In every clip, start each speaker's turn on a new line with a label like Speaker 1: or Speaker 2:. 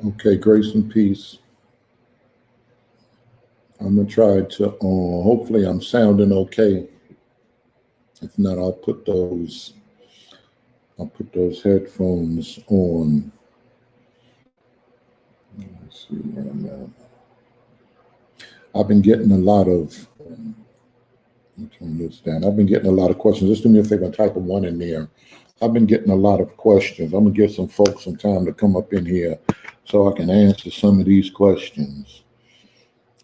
Speaker 1: Okay, grace and peace. I'm gonna try to. Hopefully, I'm sounding okay. If not, I'll put those headphones on. Let's see where I'm at. I've been getting a lot of. Let me turn this down. I've been getting a lot of questions. Just do me a favor and type a one in there. I've been getting a lot of questions. I'm gonna give some folks some time to come up in here so I can answer some of these questions.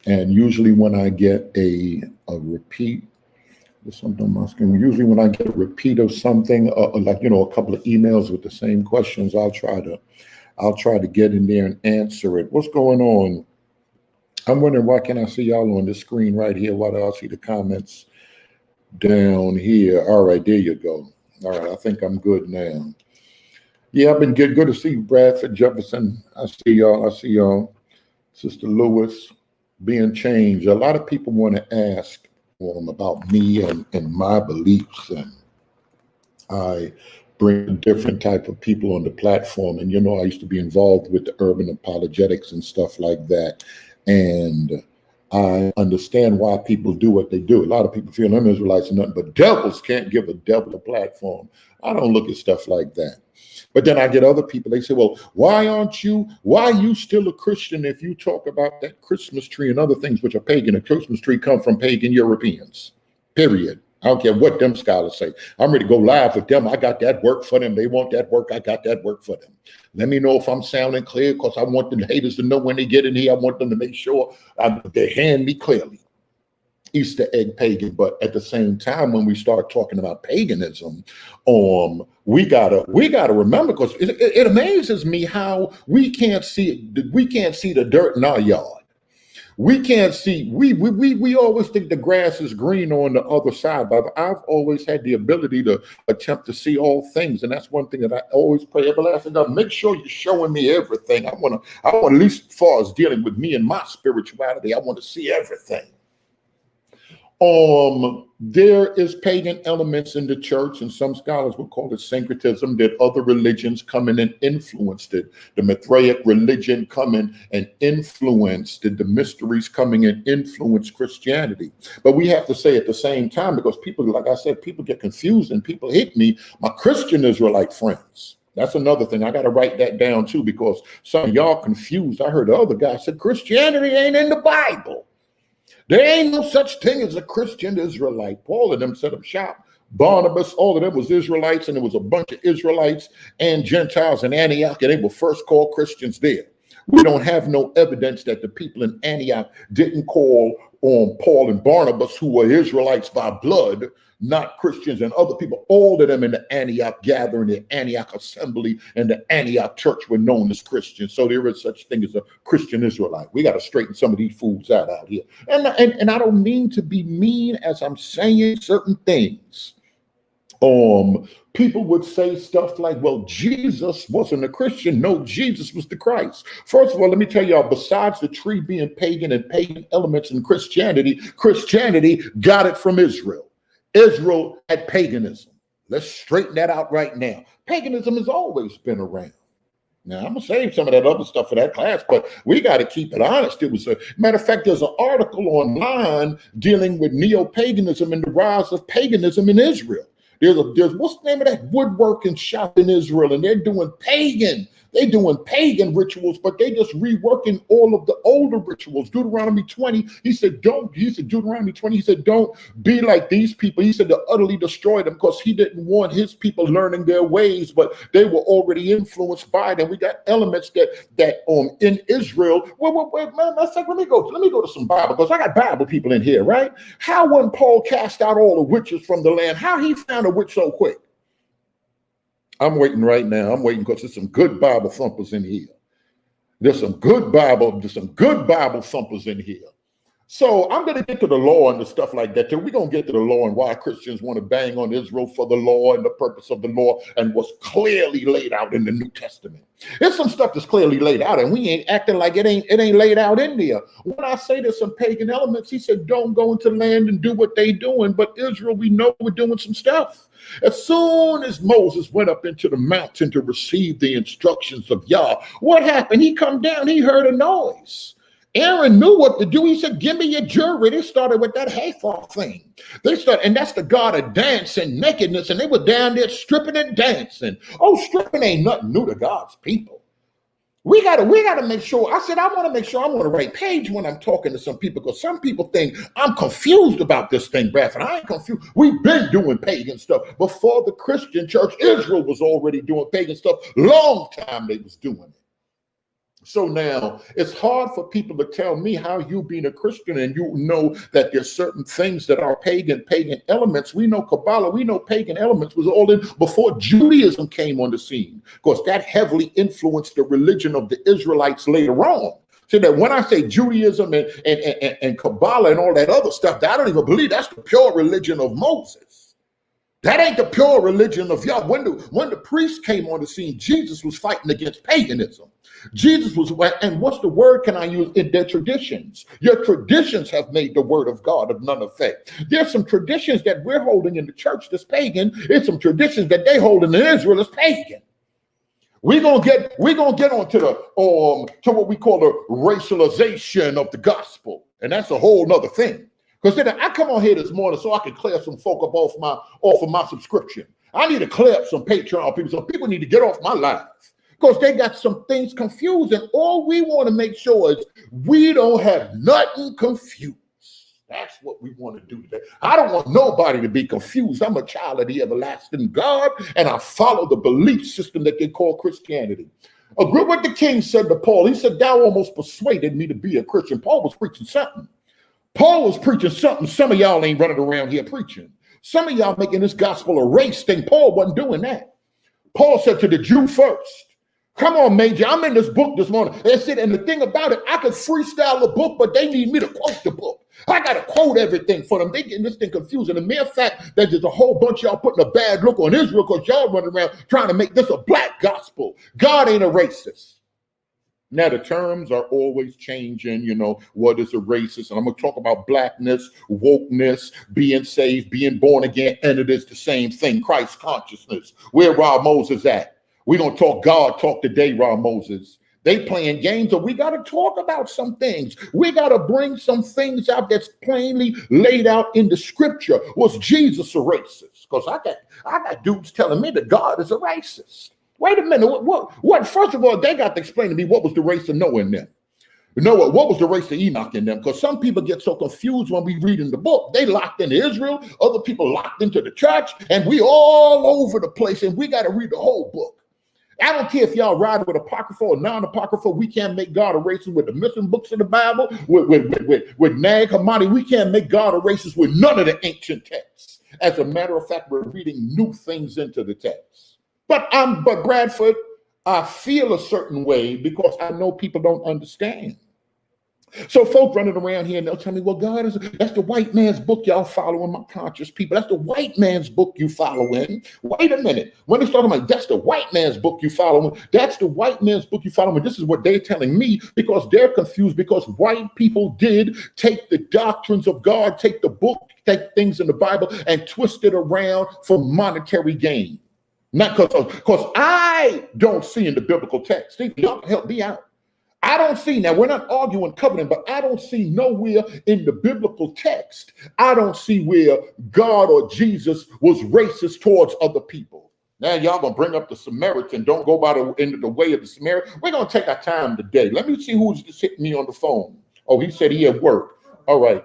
Speaker 1: And usually when I get a repeat, there's something on my screen. Usually when I get a repeat of something, like a couple of emails with the same questions, I'll try to get in there and answer it. What's going on? I'm wondering, why can't I see y'all on the screen right here? Why do I see the comments down here? All right, there you go. All right, I think I'm good now. Yeah, I've been good to see you, Bradford Jefferson. I see y'all. Sister Lewis, being changed. A lot of people want to ask about me and my beliefs, and I bring different type of people on the platform. And I used to be involved with the urban apologetics and stuff like that, and I understand why people do what they do. A lot of people feel them Israelites are nothing but devils, can't give a devil a platform. I don't look at stuff like that. But then I get other people, they say, well, why are you still a Christian if you talk about that Christmas tree and other things which are pagan? A Christmas tree come from pagan Europeans, period. I don't care what them scholars say. I'm ready to go live with them. I got that work for them. They want that work. I got that work for them. Let me know if I'm sounding clear, because I want the haters to know when they get in here. I want them to make sure they hand me clearly. Easter egg pagan. But at the same time, when we start talking about paganism, we gotta remember, because it amazes me how we can't see the dirt in our yard. We can't see. We always think the grass is green on the other side, but I've always had the ability to attempt to see all things, and that's one thing that I always pray, everlasting God, make sure you're showing me everything. I want at least as far as dealing with me and my spirituality, I want to see everything. There is pagan elements in the church, and some scholars would call it syncretism, that other religions come in and influenced it. The Mithraic religion come in and influenced it. The mysteries coming and influenced Christianity. But we have to say at the same time, because people, like I said, people get confused and people hit me, my Christian Israelite friends. That's another thing. I got to write that down too, because some of y'all confused. I heard the other guy said Christianity ain't in the Bible. There ain't no such thing as a Christian Israelite. Paul and them set up shop. Barnabas, all of them was Israelites, and there was a bunch of Israelites and Gentiles in Antioch, and they were first called Christians there. We don't have no evidence that the people in Antioch didn't call on Paul and Barnabas, who were Israelites by blood, not Christians, and other people. All of them in the Antioch gathering, the Antioch assembly, and the Antioch church were known as Christians. So there is such thing as a Christian Israelite. We got to straighten some of these fools out here. And I don't mean to be mean as I'm saying certain things. People would say stuff like, well, Jesus wasn't a Christian. No, Jesus was the Christ. First of all, let me tell y'all, besides the tree being pagan and pagan elements in Christianity, Christianity got it from Israel. Israel had paganism. Let's straighten that out right now. Paganism has always been around. Now, I'm going to save some of that other stuff for that class, but we got to keep it honest. It was matter of fact, there's an article online dealing with neo-paganism and the rise of paganism in Israel. There's what's the name of that woodworking shop in Israel, and they're doing pagan rituals, but they just reworking all of the older rituals. Deuteronomy 20, Deuteronomy 20, he said, don't be like these people. He said to utterly destroy them, because he didn't want his people learning their ways, but they were already influenced by them. We got elements that in Israel. Wait, man, let me go to some Bible, because I got Bible people in here, right? How when Paul cast out all the witches from the land, how he found a witch so quick? I'm waiting right now. I'm waiting because there's some good Bible thumpers in here. There's some good Bible thumpers in here. So I'm going to get to the law and the stuff like that too. We're going to get to the law and why Christians want to bang on Israel for the law and the purpose of the law and what's clearly laid out in the New Testament. There's some stuff that's clearly laid out, and we ain't acting like it ain't laid out in there. When I say there's some pagan elements, he said, don't go into land and do what they doing. But Israel, we know we're doing some stuff. As soon as Moses went up into the mountain to receive the instructions of Yah, what happened? He come down, he heard a noise. Aaron knew what to do. He said, give me your jewelry. They started with that Hathor thing. They started, and that's the god of dance and nakedness, and they were down there stripping and dancing. Oh, stripping ain't nothing new to God's people. We gotta make sure. I said, I want to make sure I'm on the right page when I'm talking to some people, because some people think I'm confused about this thing, Bradford. I ain't confused. We've been doing pagan stuff before the Christian church. Israel was already doing pagan stuff. Long time they was doing it. So now it's hard for people to tell me how you being a Christian and you know that there's certain things that are pagan elements. We know Kabbalah, we know pagan elements was all in before Judaism came on the scene, because that heavily influenced the religion of the Israelites later on. So that when I say Judaism and Kabbalah and all that other stuff, I don't even believe that's the pure religion of Moses. That ain't the pure religion of Yah. When the priests came on the scene, Jesus was fighting against paganism. Jesus was, and what's the word can I use? In their traditions. Your traditions have made the word of God of none effect. There's some traditions that we're holding in the church that's pagan. It's some traditions that they hold in Israel that's pagan. We're gonna get on to to what we call the racialization of the gospel, and that's a whole nother thing. Because then I come on here this morning so I can clear some folk up off of my subscription. I need to clear up some Patreon people. Some people need to get off my live because they got some things confused. And all we want to make sure is we don't have nothing confused. That's what we want to do today. I don't want nobody to be confused. I'm a child of the everlasting God, and I follow the belief system that they call Christianity. Agree what the king said to Paul. He said, thou almost persuaded me to be a Christian. Paul was preaching something. Paul was preaching something some of y'all ain't running around here preaching. Some of y'all making this gospel a race thing. Paul wasn't doing that. Paul said to the Jew first, come on, Major, I'm in this book this morning. They said, and the thing about it, I could freestyle the book, but they need me to quote the book. I got to quote everything for them. They getting this thing confused. And the mere fact that there's a whole bunch of y'all putting a bad look on Israel because y'all running around trying to make this a black gospel. God ain't a racist. Now, the terms are always changing, you know, what is a racist? And I'm going to talk about blackness, wokeness, being saved, being born again, and it is the same thing, Christ consciousness. Where Rob Moses at? We're going to talk God talk today, Rob Moses. They playing games, so we got to talk about some things. We got to bring some things out that's plainly laid out in the scripture. Was Jesus a racist? Because I got dudes telling me that God is a racist. Wait a minute. What? First of all, they got to explain to me what was the race of Noah in them. What was the race of Enoch in them? Because some people get so confused when we read in the book. They locked into Israel, other people locked into the church, and we all over the place, and we got to read the whole book. I don't care if y'all ride with apocryphal or non-apocryphal. We can't make God a racist with the missing books of the Bible, with Nag Hammadi. We can't make God a racist with none of the ancient texts. As a matter of fact, we're reading new things into the text. But Bradford, I feel a certain way because I know people don't understand. So folk running around here and they'll tell me, well, that's the white man's book y'all following, my conscious people. That's the white man's book you following. Wait a minute. When they're talking about that's the white man's book you following, that's the white man's book you following. This is what they're telling me because they're confused because white people did take the doctrines of God, take the book, take things in the Bible and twist it around for monetary gain. Not because I don't see in the biblical text. Steve, y'all can help me out. I don't see, now we're not arguing covenant, but I don't see nowhere in the biblical text, I don't see where God or Jesus was racist towards other people. Now y'all gonna bring up the Samaritan, don't go by the way of the Samaritan. We're gonna take our time today. Let me see who's just hitting me on the phone. Oh, he said he at work. All right.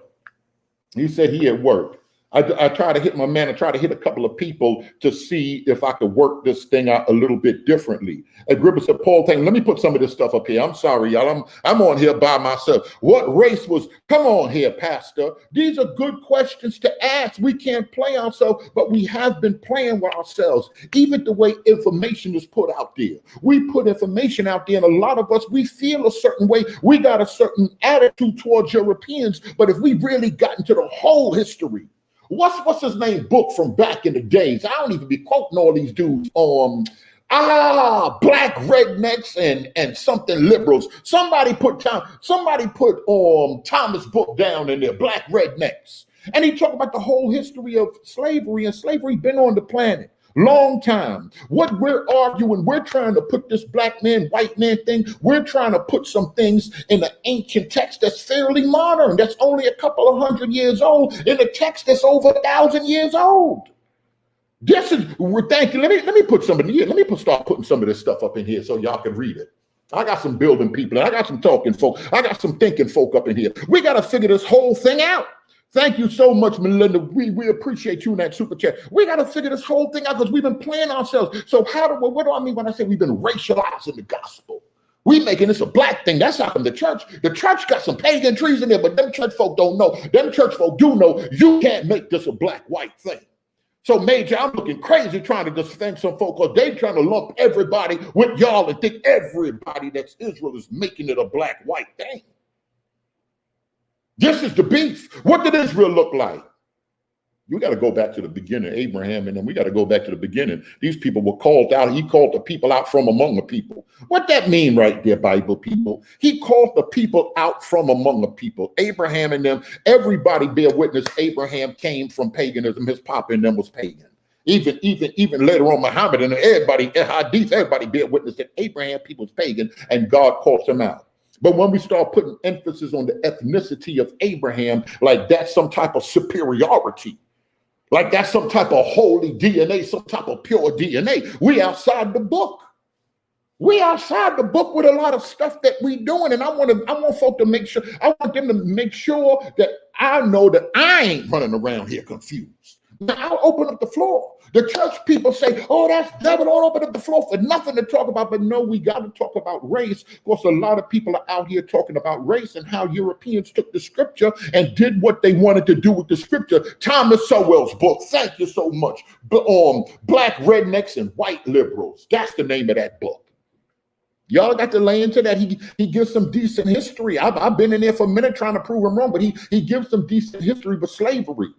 Speaker 1: He said he at work. I try to hit my man. I try to hit a couple of people to see if I could work this thing out a little bit differently. Agrippa said, Paul, let me put some of this stuff up here. I'm sorry, y'all. I'm on here by myself. What race was? Come on here, Pastor. These are good questions to ask. We can't play ourselves, but we have been playing with ourselves. Even the way information is put out there. We put information out there, and a lot of us, we feel a certain way. We got a certain attitude towards Europeans, but if we really got into the whole history, what's his name book from back in the days? I don't even be quoting all these dudes. Black rednecks and something liberals. Somebody put Thomas' book down in there, Black Rednecks. And he talked about the whole history of slavery, and slavery been on the planet. Long time. What we're arguing, we're trying to put this black man, white man thing, we're trying to put some things in the ancient text that's fairly modern, that's only a couple of 100 years old, in a text that's over 1,000 years old. This is, thank you. Let me put some in here. Let me start putting some of this stuff up in here so y'all can read it. I got some building people, and I got some talking folk. I got some thinking folk up in here. We got to figure this whole thing out. Thank you so much, Melinda. We appreciate you in that super chat. We got to figure this whole thing out because we've been playing ourselves. So what do I mean when I say we've been racializing the gospel? We making this a black thing. That's how come the church got some pagan trees in there, but them church folk don't know. Them church folk do know you can't make this a black-white thing. So Major, I'm looking crazy trying to defend some folk because they trying to lump everybody with y'all and think everybody that's Israel is making it a black-white thing. This is the beef. What did Israel look like? You got to go back to the beginning, Abraham, and then we got to go back to the beginning. These people were called out. He called the people out from among the people. What that mean right there, Bible people? He called the people out from among the people. Abraham and them, everybody bear witness. Abraham came from paganism. His papa and them was pagan. Even later on, Muhammad and everybody bear witness that Abraham people was pagan, and God calls them out. But when we start putting emphasis on the ethnicity of Abraham, like that's some type of superiority, like that's some type of holy DNA, some type of pure DNA, we outside the book. We outside the book with a lot of stuff that we doing. And I want folk to make sure, I want them to make sure that I know that I ain't running around here confused. Now I'll open up the floor. The church people say, oh, that's devil, don't open up the floor for nothing to talk about. But no, we got to talk about race because a lot of people are out here talking about race and how Europeans took the scripture and did what they wanted to do with the scripture. Thomas Sowell's book, thank you so much. Black Rednecks and White Liberals. That's the name of that book. Y'all got to lay into that. He gives some decent history. I've been in there for a minute trying to prove him wrong, but he gives some decent history with slavery.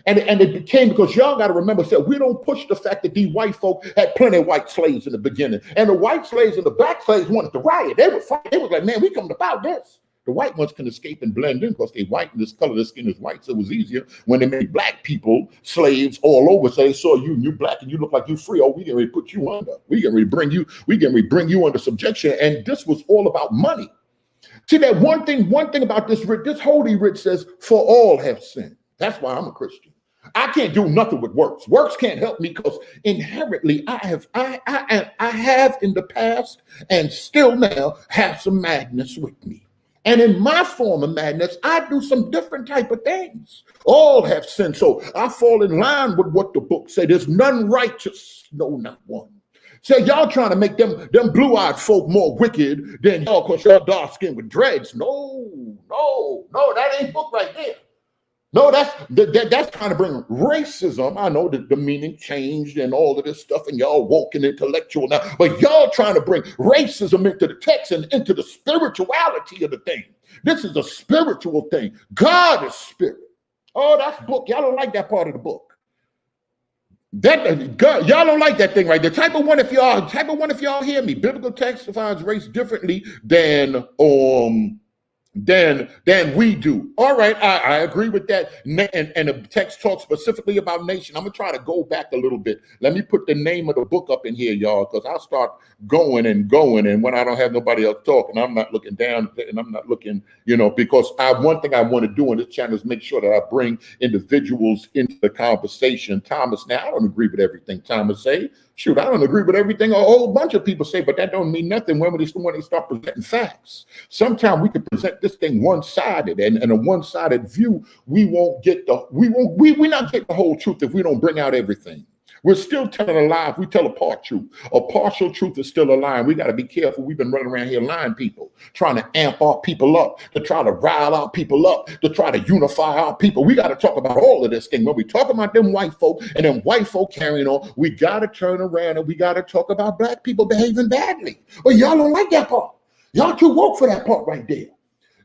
Speaker 1: And it became, because y'all got to remember, so we don't push the fact that these white folk had plenty of white slaves in the beginning. And the white slaves and the black slaves wanted to riot. They would fight. They was like, man, we come about this. The white ones can escape and blend in because they white and this color of their skin is white. So it was easier when they made black people slaves all over. So they saw you black and you look like you free. Oh, we can really put you under. We can really bring you under subjection. And this was all about money. See that one thing about this writ, this holy writ says, for all have sinned. That's why I'm a Christian. I can't do nothing with works. Works can't help me because inherently I have in the past and still now have some madness with me. And in my form of madness, I do some different type of things. All have sinned. So I fall in line with what the book said. There's none righteous, no, not one. So y'all trying to make them blue-eyed folk more wicked than y'all because y'all dark skinned with dreads. No, that ain't book right there. No, that's trying to bring racism. I know that the meaning changed and all of this stuff, and y'all woke and intellectual now, but y'all trying to bring racism into the text and into the spirituality of the thing. This is a spiritual thing. God is spirit. Oh, that's book. Y'all don't like that part of the book. That God, y'all don't like that thing right there. Type of one if y'all hear me. Biblical text defines race differently than we do. All right, I agree with that. And the text talks specifically about nation. I'm gonna try to go back a little bit. Let me put the name of the book up in here, y'all, because I'll start going, and when I don't have nobody else talking, I'm not looking down and I'm not looking, because one thing I want to do on this channel is make sure that I bring individuals into the conversation. Thomas, now I don't agree with everything Thomas say. Shoot, I don't agree with everything a whole bunch of people say, but that don't mean nothing when they start presenting facts. Sometimes we can present this thing one-sided, and a one-sided view, we're not getting the whole truth if we don't bring out everything. We're still telling a lie if we tell a part truth. A partial truth is still a lie. We got to be careful. We've been running around here lying people, trying to amp our people up, to try to rile our people up, to try to unify our people. We got to talk about all of this thing. When we talk about them white folk and them white folk carrying on, we got to turn around and we got to talk about black people behaving badly. But y'all don't like that part. Y'all too woke for that part right there.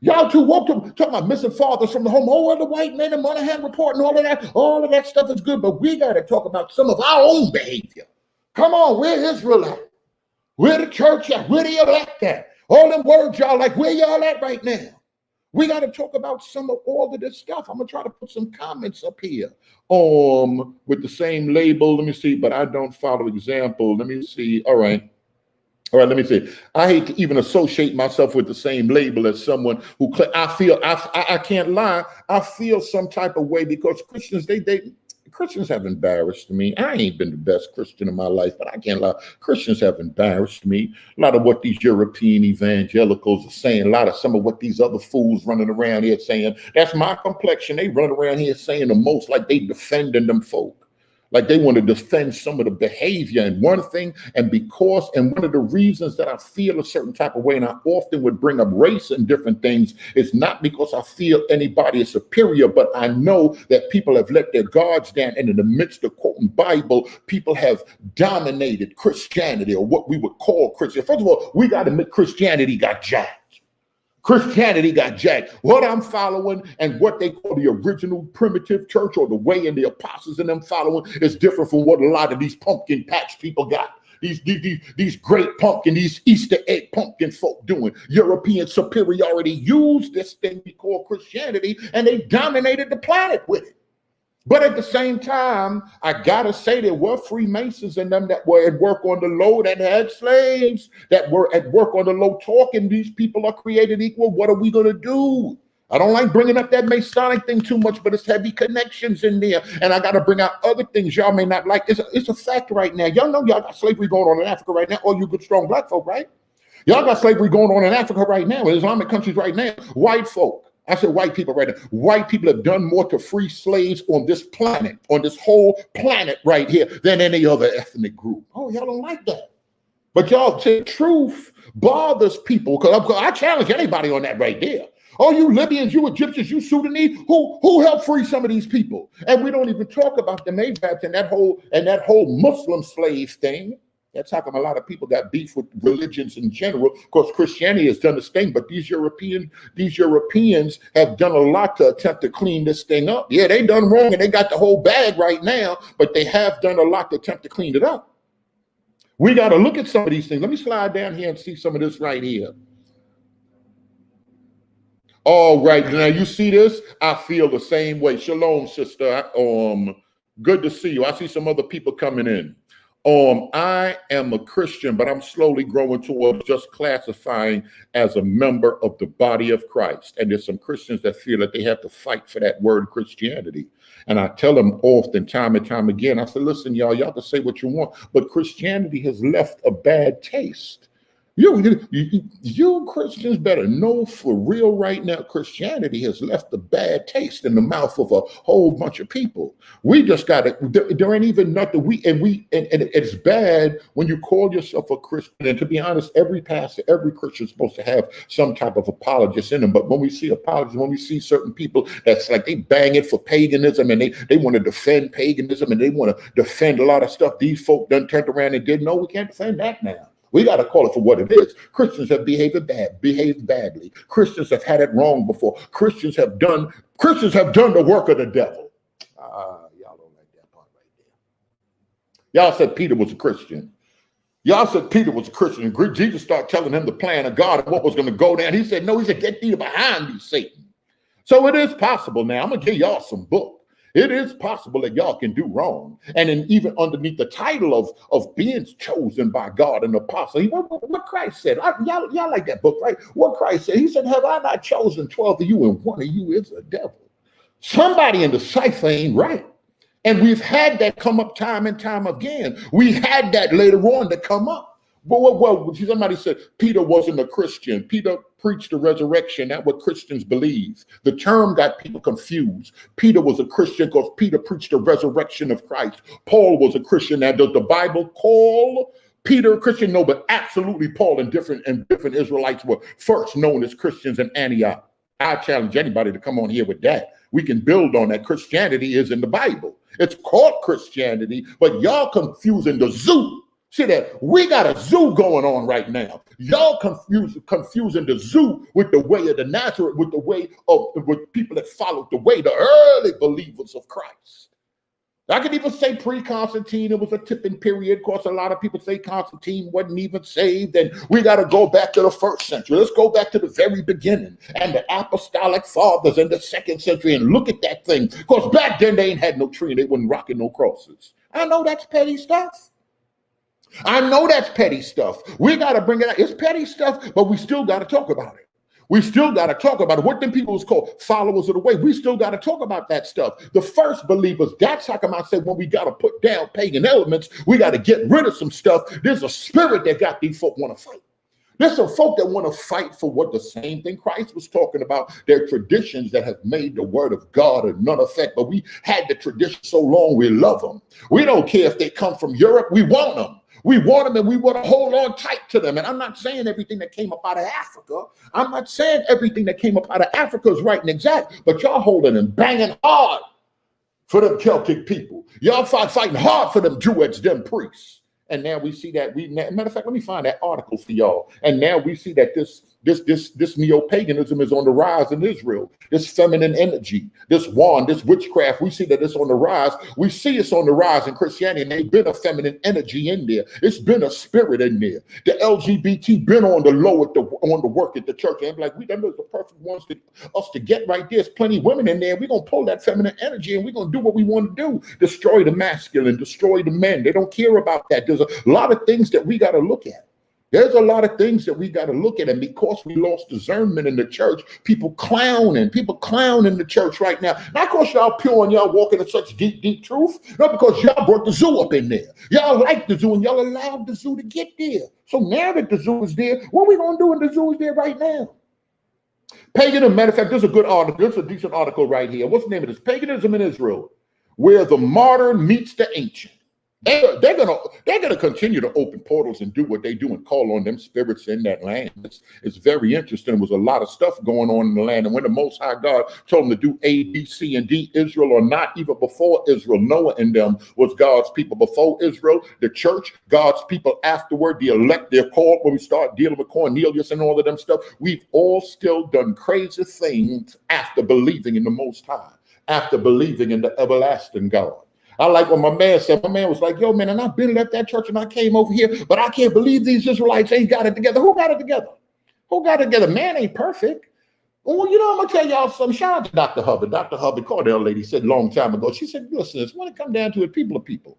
Speaker 1: Y'all too woke to talk about missing fathers from the home. Oh, the white men and Monahan report and all of that. All of that stuff is good, but we got to talk about some of our own behavior. Come on, where Israel at? Where the church at? Where the elect at? All them words y'all like, where y'all at right now? We got to talk about some of all of this stuff. I'm going to try to put some comments up here with the same label. Let me see, but I don't follow example. Let me see. All right, let me see. I hate to even associate myself with the same label as someone who I can't lie. I feel some type of way because Christians have embarrassed me. I ain't been the best Christian in my life, but I can't lie. Christians have embarrassed me. A lot of what these European evangelicals are saying, some of what these other fools running around here saying, that's my complexion. They run around here saying the most like they defending them folk. Like they want to defend some of the behavior and one of the reasons that I feel a certain type of way, and I often would bring up race and different things, is not because I feel anybody is superior, but I know that people have let their guards down, and in the midst of quoting Bible, people have dominated Christianity, or what we would call Christian. First of all, we got to admit Christianity got jacked. Christianity got jacked. What I'm following and what they call the original primitive church, or the way and the apostles and them following, is different from what a lot of these pumpkin patch people got. These great pumpkin, these Easter egg pumpkin folk doing. European superiority used this thing we call Christianity, and they dominated the planet with it. But at the same time, I gotta say there were Freemasons in them that were at work on the low, that had slaves, that were at work on the low talking, these people are created equal. What are we gonna do? I don't like bringing up that Masonic thing too much, but it's heavy connections in there. And I gotta bring out other things y'all may not like. It's a fact right now. Y'all know y'all got slavery going on in Africa right now, all you good, strong black folk, right? Y'all got slavery going on in Africa right now, in Islamic countries right now. White folk. I said white people right now. White people have done more to free slaves on this planet, on this whole planet right here, than any other ethnic group. Oh, y'all don't like that. But y'all say truth bothers people, because I challenge anybody on that right there. Oh, you Libyans, you Egyptians, you Sudanese, who helped free some of these people? And we don't even talk about the Arabs and that whole Muslim slave thing. That's how come a lot of people got beef with religions in general. Of course, Christianity has done this thing, but these Europeans have done a lot to attempt to clean this thing up. Yeah, they done wrong and they got the whole bag right now, but they have done a lot to attempt to clean it up. We got to look at some of these things. Let me slide down here and see some of this right here. All right, now you see this? I feel the same way. Shalom, sister. Good to see you. I see some other people coming in. I am a Christian, but I'm slowly growing towards just classifying as a member of the body of Christ. And there's some Christians that feel that they have to fight for that word Christianity. And I tell them often, time and time again, I said, listen, y'all can say what you want, but Christianity has left a bad taste. You Christians better know for real right now, Christianity has left a bad taste in the mouth of a whole bunch of people. We just got it. There ain't even nothing. And it's bad when you call yourself a Christian. And to be honest, every pastor, every Christian is supposed to have some type of apologist in them. But when we see apologists, when we see certain people that's like they bang it for paganism, and they want to defend paganism, and they want to defend a lot of stuff these folk done turned around and did. No, we can't defend that now. We got to call it for what it is. Christians have behaved badly. Christians have had it wrong before. Christians have done the work of the devil. Y'all don't like that part right there. Y'all said Peter was a Christian. Y'all said Peter was a Christian. Jesus started telling him the plan of God and what was going to go down. He said, no, he said, get thee behind me, Satan. So it is possible now. I'm going to give y'all some book. It is possible that y'all can do wrong. And then even underneath the title of being chosen by God, an apostle, what Christ said, y'all like that book, right? What Christ said, he said, have I not chosen 12 of you and one of you is a devil? Somebody in the cipher ain't right. And we've had that come up time and time again. We had that later on to come up. Well, somebody said Peter wasn't a Christian. Peter preached the resurrection. That's what Christians believe. The term got people confused. Peter was a Christian because Peter preached the resurrection of Christ. Paul was a Christian. Now, does the Bible call Peter a Christian? No, but absolutely Paul and different Israelites were first known as Christians in Antioch. I challenge anybody to come on here with that. We can build on that. Christianity is in the Bible. It's called Christianity, but y'all confusing the zoo. See that? We got a zoo going on right now. Y'all confusing the zoo with the way of the Nazareth, with the way of with people that followed the way, the early believers of Christ. I could even say pre-Constantine, it was a tipping period. Of course, a lot of people say Constantine wasn't even saved, and we got to go back to the 1st century. Let's go back to the very beginning and the apostolic fathers in the 2nd century and look at that thing. Because back then they ain't had no tree and they wasn't rocking no crosses. I know that's petty stuff. I know that's petty stuff. We got to bring it out. It's petty stuff, but we still got to talk about it. We still got to talk about it. What them people was called followers of the way. We still got to talk about that stuff. The first believers, that's how come I said when we got to put down pagan elements, we got to get rid of some stuff. There's a spirit that got these folk want to fight. There's some folk that want to fight for what the same thing Christ was talking about. Their traditions that have made the word of God of none effect. But we had the tradition so long, we love them. We don't care if they come from Europe. We want them. We want them and we want to hold on tight to them. And I'm not saying everything that came up out of Africa. I'm not saying everything that came up out of Africa is right and exact. But y'all holding and banging hard for them Celtic people. Y'all fighting hard for them Druids, them priests. And now we see that matter of fact, let me find that article for y'all. And now we see that this neo-paganism is on the rise in Israel. This feminine energy, this wand, this witchcraft, we see that it's on the rise. We see it's on the rise in Christianity, and there's been a feminine energy in there. It's been a spirit in there. The LGBT been on the low on the work at the church. And I'm like, them are the perfect ones us to get right there. There's plenty of women in there. We're going to pull that feminine energy and we're going to do what we want to do. Destroy the masculine, destroy the men. They don't care about that. There's a lot of things that we got to look at. There's a lot of things that we got to look at. And because we lost discernment in the church, people clowning the church right now. Not because y'all pure and y'all walking in such deep, deep truth. Not because y'all brought the zoo up in there. Y'all like the zoo and y'all allowed the zoo to get there. So now that the zoo is there, what are we going to do when the zoo is there right now? Paganism, matter of fact, there's a good article. There's a decent article right here. What's the name of this? Paganism in Israel, where the modern meets the ancient. They're gonna continue to open portals and do what they do and call on them spirits in that land. It's very interesting. There was a lot of stuff going on in the land, and when the Most High God told them to do A, B, C, and D, Israel or not, even before Israel, Noah and them was God's people before Israel, the church, God's people afterward, the elect, they're called. When we start dealing with Cornelius and all of them stuff, we've all still done crazy things after believing in the Most High, after believing in the everlasting God. I like what my man said. My man was like, yo, man, and I've been at that church and I came over here, but I can't believe these Israelites ain't got it together. Who got it together? Who got it together? Man ain't perfect. Well, you know, I'm going to tell y'all something. Shout out to Dr. Hubbard. Dr. Hubbard, Cordell lady, said a long time ago. She said, listen, when it come down to it, people are people.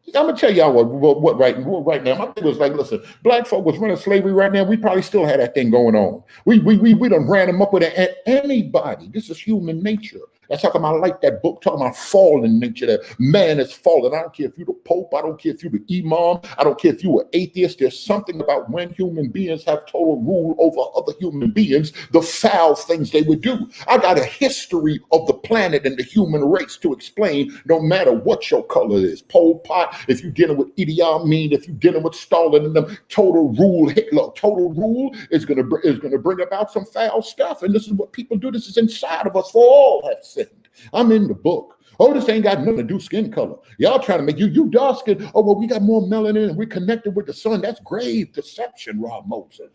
Speaker 1: I'm going to tell y'all what right now. My thing was like, listen, black folk was running slavery right now. We probably still had that thing going on. We done ran them up with it. And anybody, this is human nature. That's how come I like that book, talking about fallen nature, that man is fallen. I don't care if you're the Pope. I don't care if you're the Imam. I don't care if you're an atheist. There's something about when human beings have total rule over other human beings, the foul things they would do. I got a history of the planet and the human race to explain, no matter what your color is. Pol Pot, if you're dealing with Idi Amin, if you're dealing with Stalin and them, total rule, Hitler, total rule is gonna bring about some foul stuff. And this is what people do. This is inside of us, for all have sinned. I'm in the book. Oh, this ain't got nothing to do skin color. Y'all trying to make you dark skin. Oh, well, we got more melanin and we're connected with the sun. That's grave deception, Rob Moses.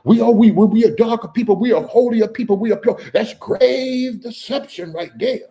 Speaker 1: We are darker people. We are holier people. We are pure. That's grave deception right there.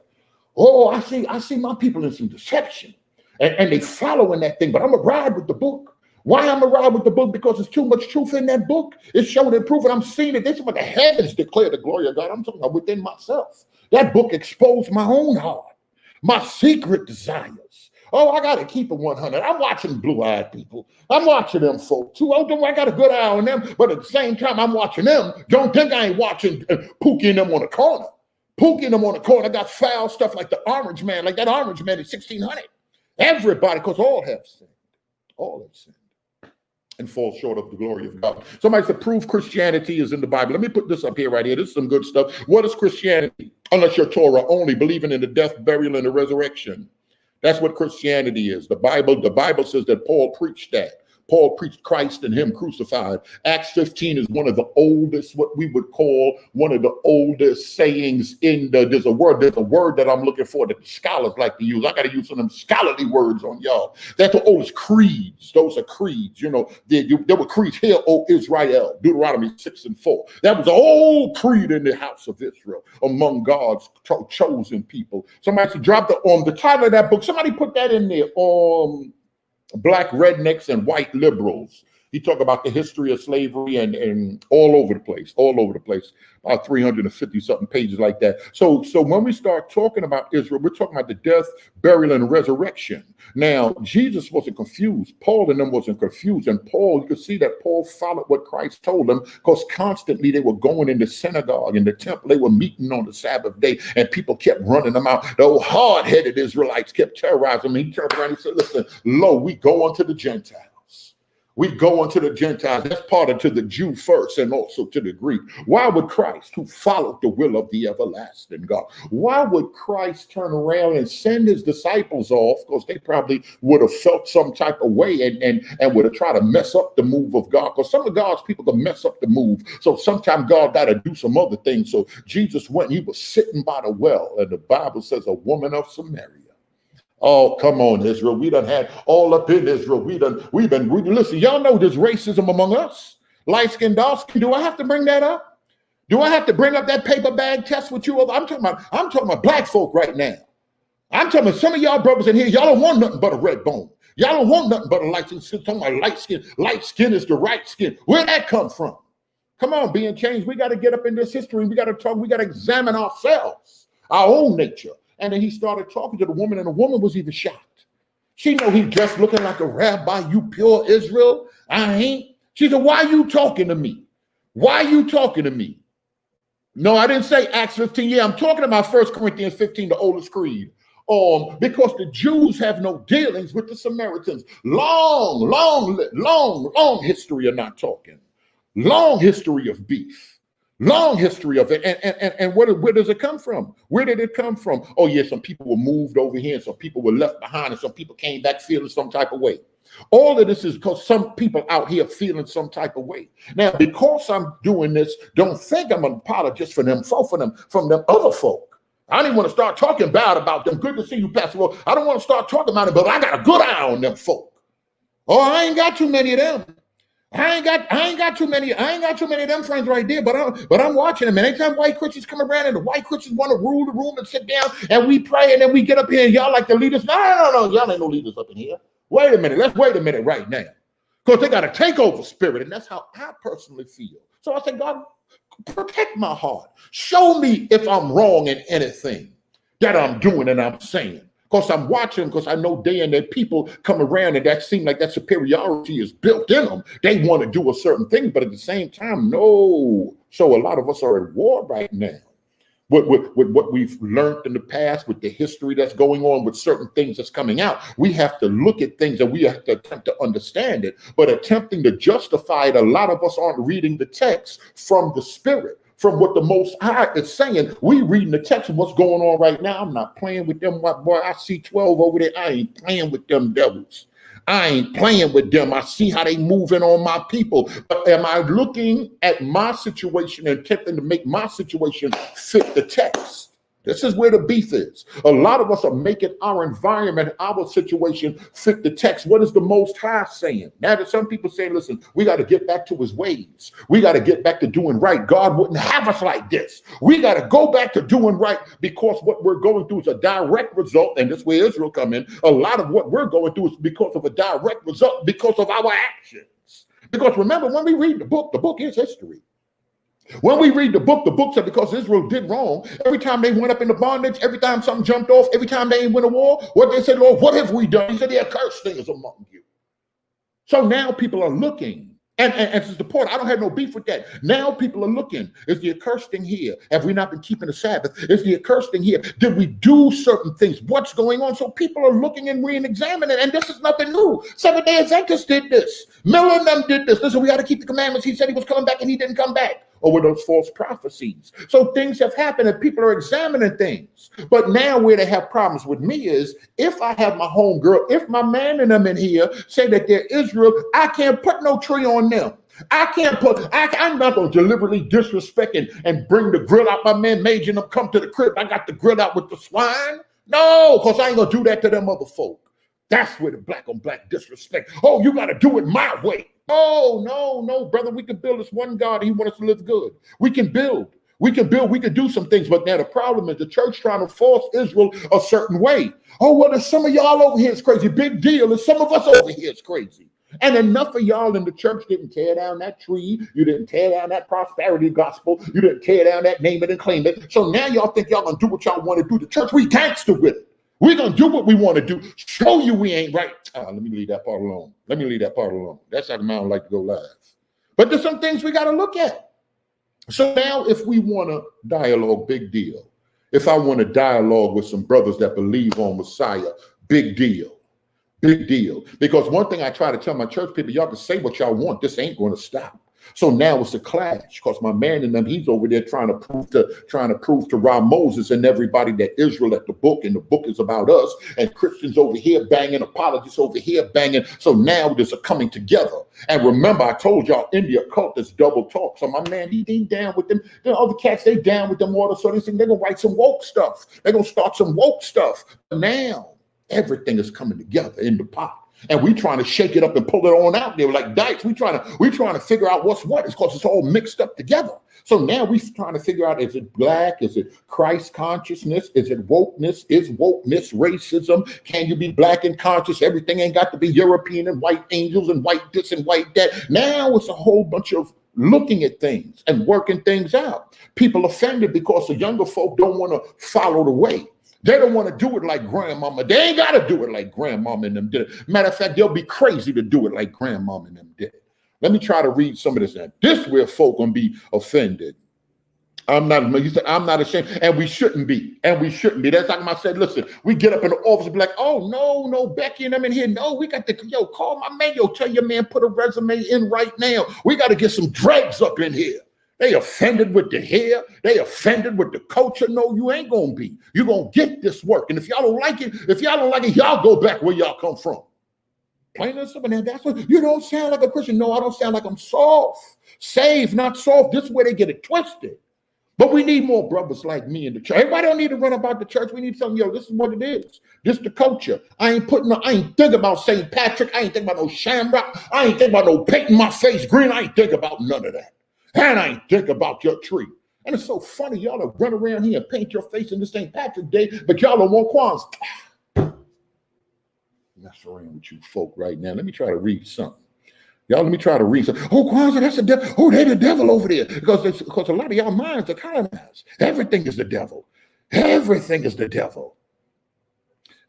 Speaker 1: Oh, I see my people in some deception. And they following that thing. But I'm going to ride with the book. Why I'm going to ride with the book? Because there's too much truth in that book. It's showing and proving. I'm seeing it. This is what the heavens declare the glory of God. I'm talking about within myself. That book exposed my own heart, my secret desires. Oh, I got to keep it 100. I'm watching blue-eyed people. I'm watching them folks too. Oh, I got a good eye on them, but at the same time, I'm watching them. Don't think I ain't watching Pookie and them on the corner. Pookie and them on the corner got foul stuff like the Orange Man, like that Orange Man in 1600. Everybody, because all have sinned. All have sinned. and fall short of the glory of God. Somebody said, prove Christianity is in the Bible. Let me put this up here right here. This is some good stuff. What is Christianity? Unless you're Torah only, believing in the death, burial, and the resurrection. That's what Christianity is. The Bible says that Paul preached that. Paul preached Christ and him crucified. Acts 15 is one of the oldest, what we would call one of the oldest sayings in there's a word that I'm looking for that the scholars like to use. I got to use some of them scholarly words on y'all. That's the oldest creeds. Those are creeds. You know, there were creeds. Hear, O Israel, Deuteronomy 6:4. That was an old creed in the house of Israel among God's chosen people. Somebody should drop the title of that book. Somebody put that in there. Black rednecks and white liberals. He talked about the history of slavery and all over the place, about 350 something pages like that. So when we start talking about Israel, we're talking about the death, burial, and resurrection. Now, Jesus wasn't confused. Paul and them wasn't confused. And Paul, you can see that Paul followed what Christ told them, because constantly they were going in the synagogue, in the temple. They were meeting on the Sabbath day, and people kept running them out. The old hard-headed Israelites kept terrorizing them. He turned around and said, listen, lo, we go unto the Gentiles. We go unto the Gentiles. That's part of to the Jew first and also to the Greek. Why would Christ, who followed the will of the everlasting God, why would Christ turn around and send his disciples off? Because they probably would have felt some type of way and would have tried to mess up the move of God. Because some of God's people can mess up the move. So sometimes God got to do some other things. So Jesus went, he was sitting by the well, and the Bible says a woman of Samaria. Oh, come on, Israel. We done had all up in Israel. Listen, y'all know there's racism among us. Light skin, dark skin. Do I have to bring that up? Do I have to bring up that paper bag test with you? I'm talking about black folk right now. I'm talking about some of y'all brothers in here, y'all don't want nothing but a red bone. Y'all don't want nothing but a light skin. Talking about light skin. Light skin is the right skin. Where'd that come from? Come on, being changed. We got to get up in this history. We got to talk. We got to examine ourselves, our own nature. And then he started talking to the woman, and the woman was even shocked. She know he dressed looking like a rabbi. You pure Israel? I ain't. She said, why are you talking to me? Why are you talking to me? No, I didn't say Acts 15. Yeah, I'm talking about 1 Corinthians 15, the oldest creed. Because the Jews have no dealings with the Samaritans. Long history of not talking. Long history of beef. Long history of it. And where does it come from? Where did it come from? Oh, yeah, some people were moved over here, and some people were left behind, and some people came back feeling some type of way. All of this is because some people out here feeling some type of way. Now, because I'm doing this, don't think I'm an apologist for them, from them other folk. I didn't want to start talking bad about them. Good to see you, Pastor. Well, I don't want to start talking about it, but I got a good eye on them folk. Oh, I ain't got too many of them. I ain't got too many of them friends right there, but I'm watching them. And anytime white Christians come around and the white Christians want to rule the room and sit down and we pray and then we get up here and y'all like the leaders. No, y'all ain't no leaders up in here. Wait a minute, let's wait a minute right now. Because they got a takeover spirit, and that's how I personally feel. So I said, God, protect my heart. Show me if I'm wrong in anything that I'm doing and I'm saying. Because I'm watching, because I know day and day people come around and that seems like that superiority is built in them. They want to do a certain thing, but at the same time, no. So a lot of us are at war right now with what we've learned in the past, with the history that's going on, with certain things that's coming out. We have to look at things and we have to attempt to understand it. But attempting to justify it, a lot of us aren't reading the text from the spirit. From what the Most High is saying. We reading the text of what's going on right now. I'm not playing with them. Boy, I see 12 over there. I ain't playing with them devils. I ain't playing with them. I see how they moving on my people. But am I looking at my situation and attempting to make my situation fit the text? This is where the beef is. A lot of us are making our environment, our situation fit the text. What is the Most High saying? Now that some people say, listen, we got to get back to his ways. We got to get back to doing right. God wouldn't have us like this. We got to go back to doing right, because what we're going through is a direct result. And this is where Israel come in. A lot of what we're going through is because of a direct result, because of our actions. Because remember, when we read the book is history. When we read the book said because Israel did wrong, every time they went up into bondage, every time something jumped off, every time they went to war, what they said, Lord, what have we done? He said, the accursed thing is among you. So now people are looking. And this is the point. I don't have no beef with that. Now people are looking. Is the accursed thing here? Have we not been keeping the Sabbath? Is the accursed thing here? Did we do certain things? What's going on? So people are looking and re-examining, and this is nothing new. Seventh-day Adventists did this. Miller and them did this. Listen, we got to keep the commandments. He said he was coming back and he didn't come back. Or with those false prophecies. So things have happened and people are examining things. But now where they have problems with me is if I have my home girl, if my man and them in here say that they're Israel, I can't put no tree on them. I'm not going to deliberately disrespect and bring the grill out. My man Major and them come to the crib. I got the grill out with the swine. No, because I ain't going to do that to them other folk. That's where the black on black disrespect. Oh, you got to do it my way. Oh, no, brother. We can build this one God. He wants us to live good. We can build. We can do some things. But now the problem is the church trying to force Israel a certain way. Oh, well, there's some of y'all over here is crazy. Big deal. And some of us over here is crazy. And enough of y'all in the church didn't tear down that tree. You didn't tear down that prosperity gospel. You didn't tear down that name it and claim it. So now y'all think y'all going to do what y'all want to do. The church, we gangster with it. We're going to do what we want to do. Show you we ain't right. Let me leave that part alone. That's how the man like to go live. But there's some things we got to look at. So now if we want to dialogue, big deal. If I want to dialogue with some brothers that believe on Messiah, big deal. Big deal. Because one thing I try to tell my church people, y'all can say what y'all want. This ain't going to stop. So now it's a clash because my man and them, he's over there trying to prove to Ra Moses and everybody that Israel at the book and the book is about us, and Christians over here banging, apologists over here banging. So now there's a coming together. And remember, I told y'all in the occult is double talk. So my man, he down with them. The other cats, they down with them water. So they think they're gonna write some woke stuff. They're gonna start some woke stuff. But now everything is coming together in the pot. And we trying to shake it up and pull it on out there like dice. We trying to figure out what's what. It's because it's all mixed up together. So now we trying to figure out, is it black? Is it Christ consciousness? Is it wokeness? Is wokeness racism? Can you be black and conscious? Everything ain't got to be European and white angels and white this and white that. Now it's a whole bunch of looking at things and working things out. People offended because the younger folk don't want to follow the way. They don't want to do it like grandmama. They ain't got to do it like grandmama and them did it. Matter of fact, they'll be crazy to do it like grandmama and them did it. Let me try to read some of this. This where folk gonna be offended. I'm not ashamed, and we shouldn't be. That's like I said, listen, we get up in the office and be like, oh, no, Becky and I'm in here. No, we got to, call my man. Tell your man, put a resume in right now. We got to get some dregs up in here. They offended with the hair. They offended with the culture. No, you ain't going to be. You're going to get this work. And if y'all don't like it, y'all go back where y'all come from. Plain and simple. Now, that's what, you don't sound like a Christian. No, I don't sound like I'm soft. Saved, not soft. This is where they get it twisted. But we need more brothers like me in the church. Everybody don't need to run about the church. We need something, this is what it is. This is the culture. I ain't thinking about St. Patrick. I ain't thinking about no shamrock. I ain't thinking about no painting my face green. I ain't thinking about none of that. And I ain't think about your tree. And it's so funny, y'all to run around here and paint your face in this St. Patrick Day, but y'all don't want Kwanzaa. Mess around with you folk right now. Let me try to read something. Y'all, let me try to read something. Oh, Kwanzaa, that's the devil. Oh, they the devil over there. Because a lot of y'all minds are colonized. Everything is the devil. Everything is the devil.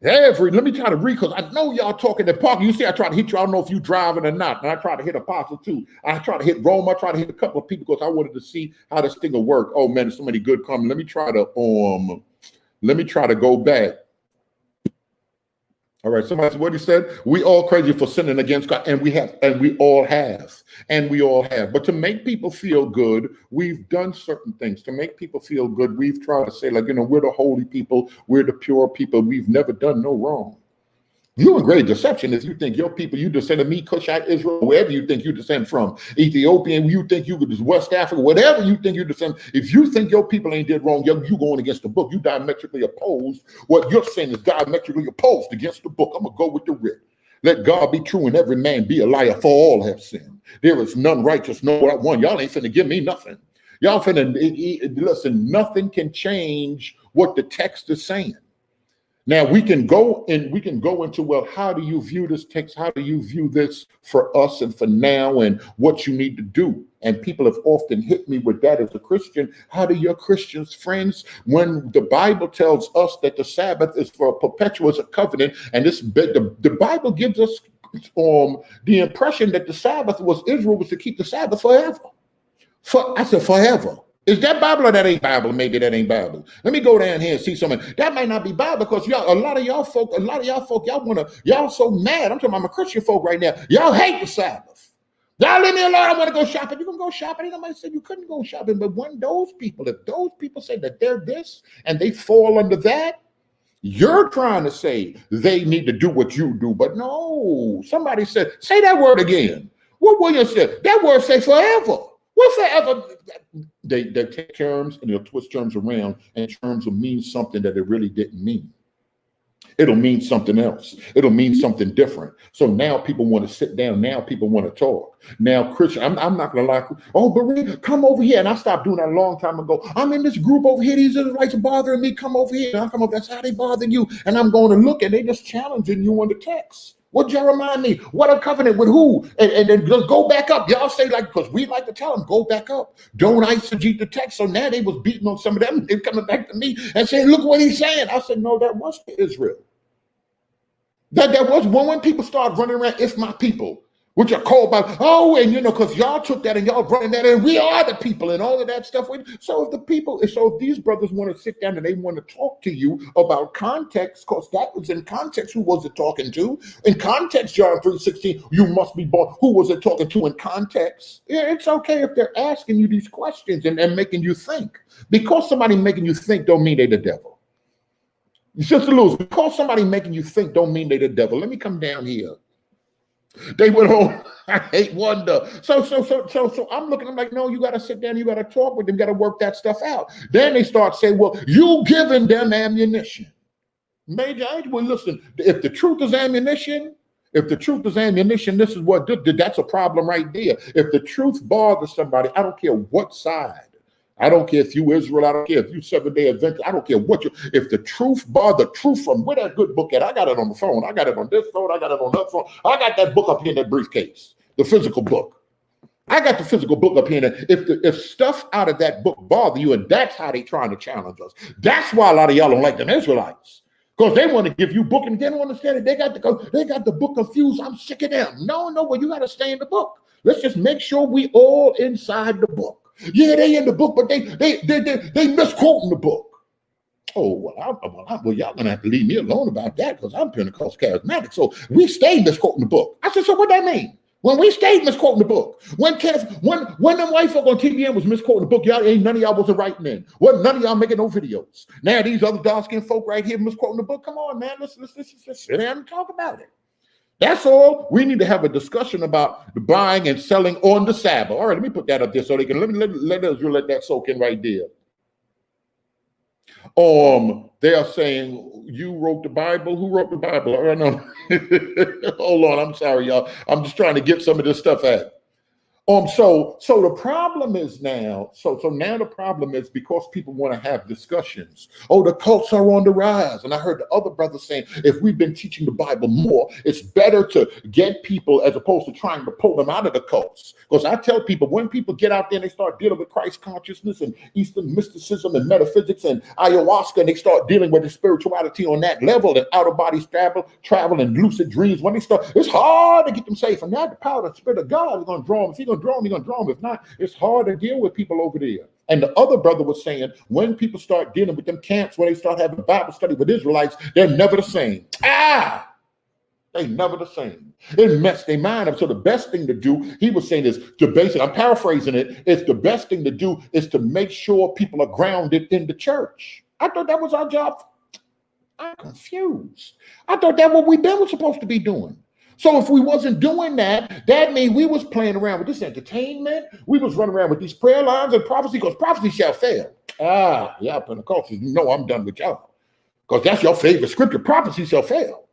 Speaker 1: Let me try to read, because I know y'all talking at Parker. You see, I try to hit you. I don't know if you driving or not. And I try to hit Apostle too. I try to hit Rome. I try to hit a couple of people because I wanted to see how this thing will work. Oh man, there's so many good comments. Let me try to go back. All right, somebody said what he said. We all crazy for sinning against God, and we all have. But to make people feel good, we've done certain things. To make people feel good, we've tried to say, like, we're the holy people, we're the pure people. We've never done no wrong. You're in great deception if you think your people, you descend of me, Cushite, Israel, wherever you think you descend from, Ethiopian, you think you could, West Africa, whatever you think you descend. If you think your people ain't did wrong, you going against the book. You diametrically opposed. What you're saying is diametrically opposed against the book. I'm going to go with the writ. Let God be true and every man be a liar, for all have sinned. There is none righteous, no one. Y'all ain't finna give me nothing. Y'all finna, listen, nothing can change what the text is saying. Now we can go into, well, how do you view this text? How do you view this for us and for now and what you need to do? And people have often hit me with that as a Christian. How do your Christians friends, when the Bible tells us that the Sabbath is for a perpetual, as a covenant, and the Bible gives us the impression that the Sabbath was Israel was to keep the Sabbath forever. I said forever. Is that Bible or that ain't Bible? Maybe that ain't Bible. Let me go down here and see something. That might not be Bible because y'all, a lot of y'all folk, y'all so mad. I'm talking about my Christian folk right now. Y'all hate the Sabbath. Y'all leave me alone. I want to go shopping. You can go shopping. Nobody said you couldn't go shopping. But when if those people say that they're this and they fall under that, you're trying to say they need to do what you do. But no, somebody said, say that word again. What William said, that word say forever. What forever? They take terms and they'll twist terms around, and terms will mean something that it really didn't mean. It'll mean something else. It'll mean something different. So now people want to sit down. Now people want to talk. Now Christian, I'm not going to lie. Oh, Berea, come over here. And I stopped doing that a long time ago. I'm in this group over here. These Israelites are bothering me. Come over here. And I come over. That's how they bother you. And I'm going to look, and they just challenging you on the text. What Jeremiah mean? What a covenant with who? And then go back up. Y'all say like, because we like to tell them, go back up. Don't eisegete the text. So now they was beating on some of them. They're coming back to me and saying, look what he's saying. I said, no, that was to Israel. That was when people start running around, it's my people, which are called by, and because y'all took that and y'all running that, and we are the people and all of that stuff. So if these brothers want to sit down and they want to talk to you about context, because that was in context, who was it talking to? In context, John 3:16, you must be born. Who was it talking to in context? Yeah, it's okay if they're asking you these questions and making you think. Because somebody making you think don't mean they're the devil. Sister Lewis, because somebody making you think don't mean they're the devil. Let me come down here. They went home. I hate wonder. So I'm looking, I'm like, no, you got to sit down, you got to talk with them, got to work that stuff out. Then they start saying, well, you giving them ammunition. Major, well, listen, if the truth is ammunition, this is what, that's a problem right there. If the truth bothers somebody, I don't care what side. I don't care if you Israel, I don't care if you Seventh-day Adventist, I don't care what if the truth from where that good book at, I got it on the phone, I got it on this phone, I got it on that phone, I got that book up here in that briefcase, the physical book. I got the physical book up here. And if stuff out of that book bother you, and that's how they trying to challenge us. That's why a lot of y'all don't like them Israelites. Because they want to give you book and they don't understand it. They got the book confused. I'm sick of them. No, well, you got to stay in the book. Let's just make sure we all inside the book. Yeah, they in the book, but they misquoting the book. Oh, well, y'all gonna have to leave me alone about that because I'm Pentecostal charismatic. So we stayed misquoting the book. I said, so what that mean? When we stayed misquoting the book, when them white folk on TVN was misquoting the book, none of y'all wasn't writing in. Well, none of y'all making no videos. Now these other dark-skinned folk right here misquoting the book. Come on, man, let's sit down and talk about it. That's all. We need to have a discussion about the buying and selling on the Sabbath. All right, let me put that up there so they can let us let that soak in right there. They are saying you wrote the Bible. Who wrote the Bible? I don't know. Hold on, I'm sorry, y'all. I'm just trying to get some of this stuff out. So the problem is now, so now the problem is because people want to have discussions. Oh, the cults are on the rise. And I heard the other brother saying, if we've been teaching the Bible more, it's better to get people as opposed to trying to pull them out of the cults. Because I tell people, when people get out there and they start dealing with Christ consciousness and Eastern mysticism and metaphysics and ayahuasca, and they start dealing with the spirituality on that level and out-of-body travel and lucid dreams, when they start, it's hard to get them safe. And now the power of the Spirit of God is going to draw them. If he's going to draw them, he's going to draw them. If not, it's hard to deal with people over there. And the other brother was saying, when people start dealing with them camps, when they start having Bible study with Israelites, they're never the same. They never the same. It messed their mind up. So the best thing to do, he was saying, is to basically, I'm paraphrasing it, is the best thing to do is to make sure people are grounded in the church. I thought that was our job. I'm confused. I thought that what we were supposed to be doing. So if we wasn't doing that, that means we was playing around with this entertainment. We was running around with these prayer lines and prophecy, because prophecy shall fail. Yeah, Pentecostals, you know I'm done with y'all. Because that's your favorite scripture. Prophecy shall fail.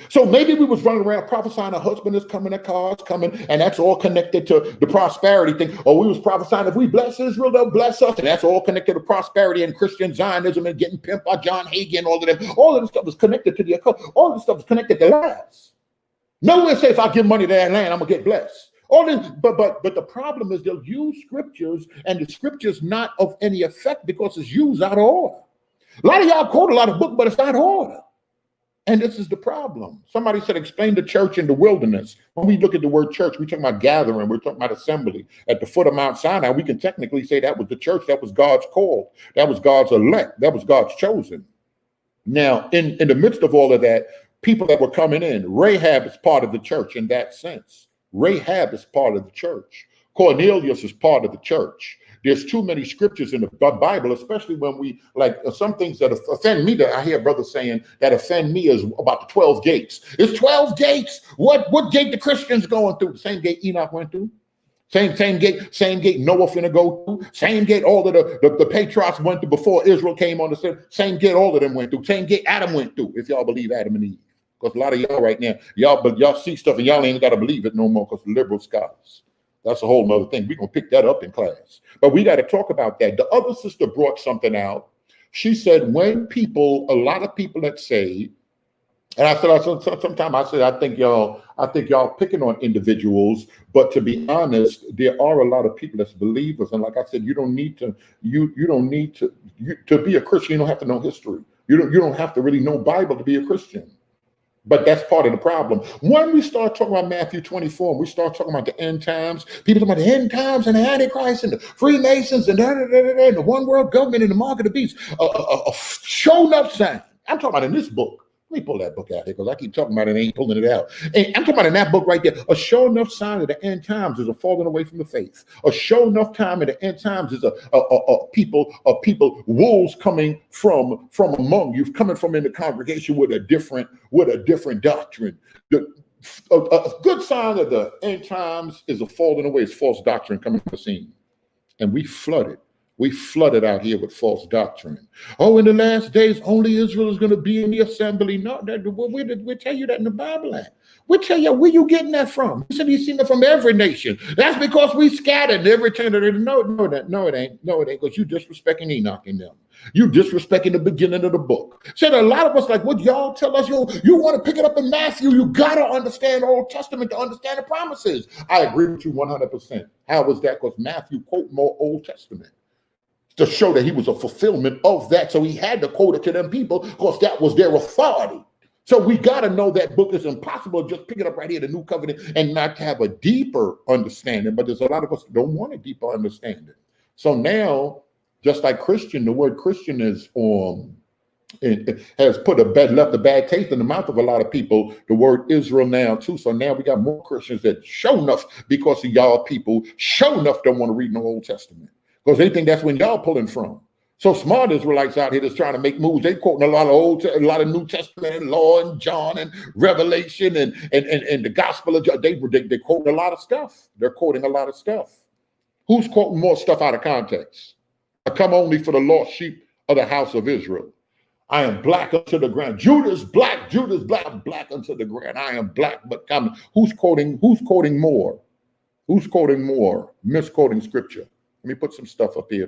Speaker 1: So maybe we was running around prophesying a husband is coming, a car is coming, and that's all connected to the prosperity thing. Or we was prophesying if we bless Israel, they'll bless us, and that's all connected to prosperity and Christian Zionism and getting pimped by John Hagin, all of them. All of this stuff is connected to the occult. All this stuff is connected to lies. Nowhere says if I give money to that land, I'm gonna get blessed. All this, but the problem is they'll use scriptures, and the scripture's not of any effect because it's used out of order. A lot of y'all quote a lot of books, but it's out of order. And this is the problem. Somebody said, explain the church in the wilderness. When we look at the word church, we're talking about gathering. We're talking about assembly. At the foot of Mount Sinai, we can technically say that was the church. That was God's call. That was God's elect. That was God's chosen. Now, in the midst of all of that, people that were coming in, Rahab is part of the church in that sense. Rahab is part of the church. Cornelius is part of the church. There's too many scriptures in the Bible, especially when we, like, some things that offend me, that I hear brothers saying that offend me is about the 12 gates. It's 12 gates. What gate the Christians going through? The same gate Enoch went through. Same gate Noah finna go through. Same gate all of the patriarchs went through before Israel came on the scene. Same gate all of them went through. Same gate Adam went through, if y'all believe Adam and Eve. Because a lot of y'all right now, y'all see stuff and y'all ain't got to believe it no more because liberal scholars. That's a whole nother thing. We're going to pick that up in class. But we got to talk about that. The other sister brought something out. She said, when a lot of people that say, and I said, I think y'all picking on individuals, but to be honest, there are a lot of people that's believers. And like I said, you don't need to be a Christian. You don't have to know history. You don't have to really know Bible to be a Christian. But that's part of the problem. When we start talking about Matthew 24, we start talking about the end times, people talking about the end times and the Antichrist and the Freemasons and the one world government and the mark of the beast, a shown up sign. I'm talking about in this book. Let me pull that book out here because I keep talking about it and ain't pulling it out. And I'm talking about in that book right there. A sure enough sign of the end times is a falling away from the faith. A sure enough time of the end times is a people, wolves coming from among you, coming from in the congregation with a different doctrine. A good sign of the end times is a falling away. It's false doctrine coming to the scene. And we flooded out here with false doctrine. Oh, in the last days, only Israel is going to be in the assembly. No, we tell you that in the Bible. We tell you, where you getting that from? You said you seen it from every nation. That's because we scattered every turn. No, it ain't, because you disrespecting Enoch and them. You disrespecting the beginning of the book. Said a lot of us, like, what y'all tell us, you want to pick it up in Matthew, you got to understand Old Testament to understand the promises. I agree with you 100%. How was that? Because Matthew quote more Old Testament to show that he was a fulfillment of that. So he had to quote it to them people because that was their authority. So we got to know that book is impossible just pick it up right here, the New Covenant, and not to have a deeper understanding. But there's a lot of us that don't want a deeper understanding. So now, just like Christian, the word Christian is it has left a bad taste in the mouth of a lot of people. The word Israel now too. So now we got more Christians that show enough, because of y'all people, show enough don't want to read no Old Testament. Because they think that's when y'all pulling from. So smart Israelites out here that's trying to make moves. They quoting a lot of New Testament and Law and John and Revelation and the Gospel of John. They quote a lot of stuff. They're quoting a lot of stuff. Who's quoting more stuff out of context? I come only for the lost sheep of the house of Israel. I am black unto the ground. Judah's black, I'm black unto the ground. I am black, but come. Who's quoting more? Who's quoting more? Misquoting scripture. Let me put some stuff up here.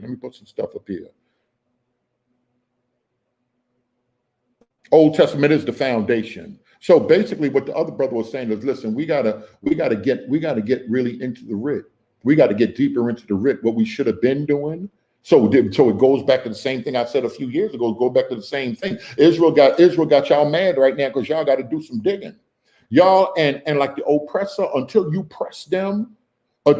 Speaker 1: Old Testament is the foundation. So basically what the other brother was saying is, listen, we gotta get really into the writ. We got to get deeper into the writ, what we should have been doing. So it goes back to the same thing I said a few years ago. Go back to the same thing. Israel got y'all mad right now because y'all got to do some digging. Y'all and like the oppressor, until you press them, we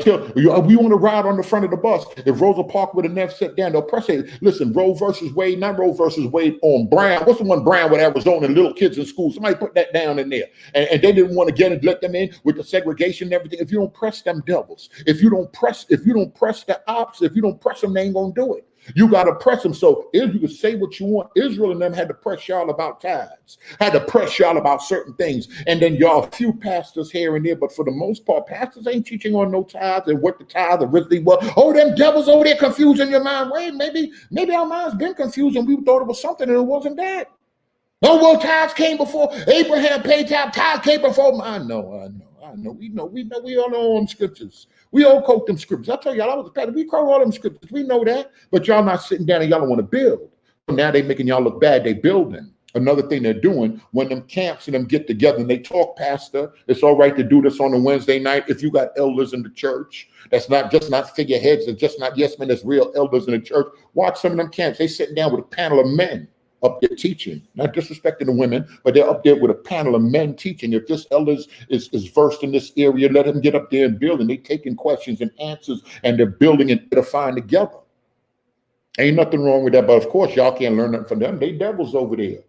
Speaker 1: want to ride on the front of the bus. If Rosa Parks would have never sat down, they'll press it. Listen, Roe versus Wade, not Roe versus Wade on Brown. What's the one Brown with Arizona and little kids in school? Somebody put that down in there. And they didn't want to let them in with the segregation and everything. If you don't press them devils, if you don't press the ops, if you don't press them, they ain't gonna do it. You got to press them. So if you can say what you want, Israel and them had to press y'all about tithes, had to press y'all about certain things. And then y'all, few pastors here and there, but for the most part, pastors ain't teaching on no tithes and what the tithe originally was. Oh, them devils over there confusing your mind. Wait, maybe our mind's been confused and we thought it was something and it wasn't that. No, well, tithes came before Abraham paid tithes came before. I know. We all know them scriptures. We all quote them scriptures. I tell y'all, I was a pastor. We quote all them scriptures. We know that, but y'all not sitting down and y'all don't want to build. Now they making y'all look bad. They building. Another thing they're doing, when them camps and them get together and they talk, pastor, it's all right to do this on a Wednesday night. If you got elders in the church, that's not figureheads, it's just not yes men, it's real elders in the church. Watch some of them camps. They sitting down with a panel of men. up there teaching, not disrespecting the women, but they're up there with a panel of men teaching. If this elder is versed in this area, let him get up there and build. And they're taking questions and answers, and they're building and edifying together. Ain't nothing wrong with that. But of course, y'all can't learn nothing from them. They devils over there.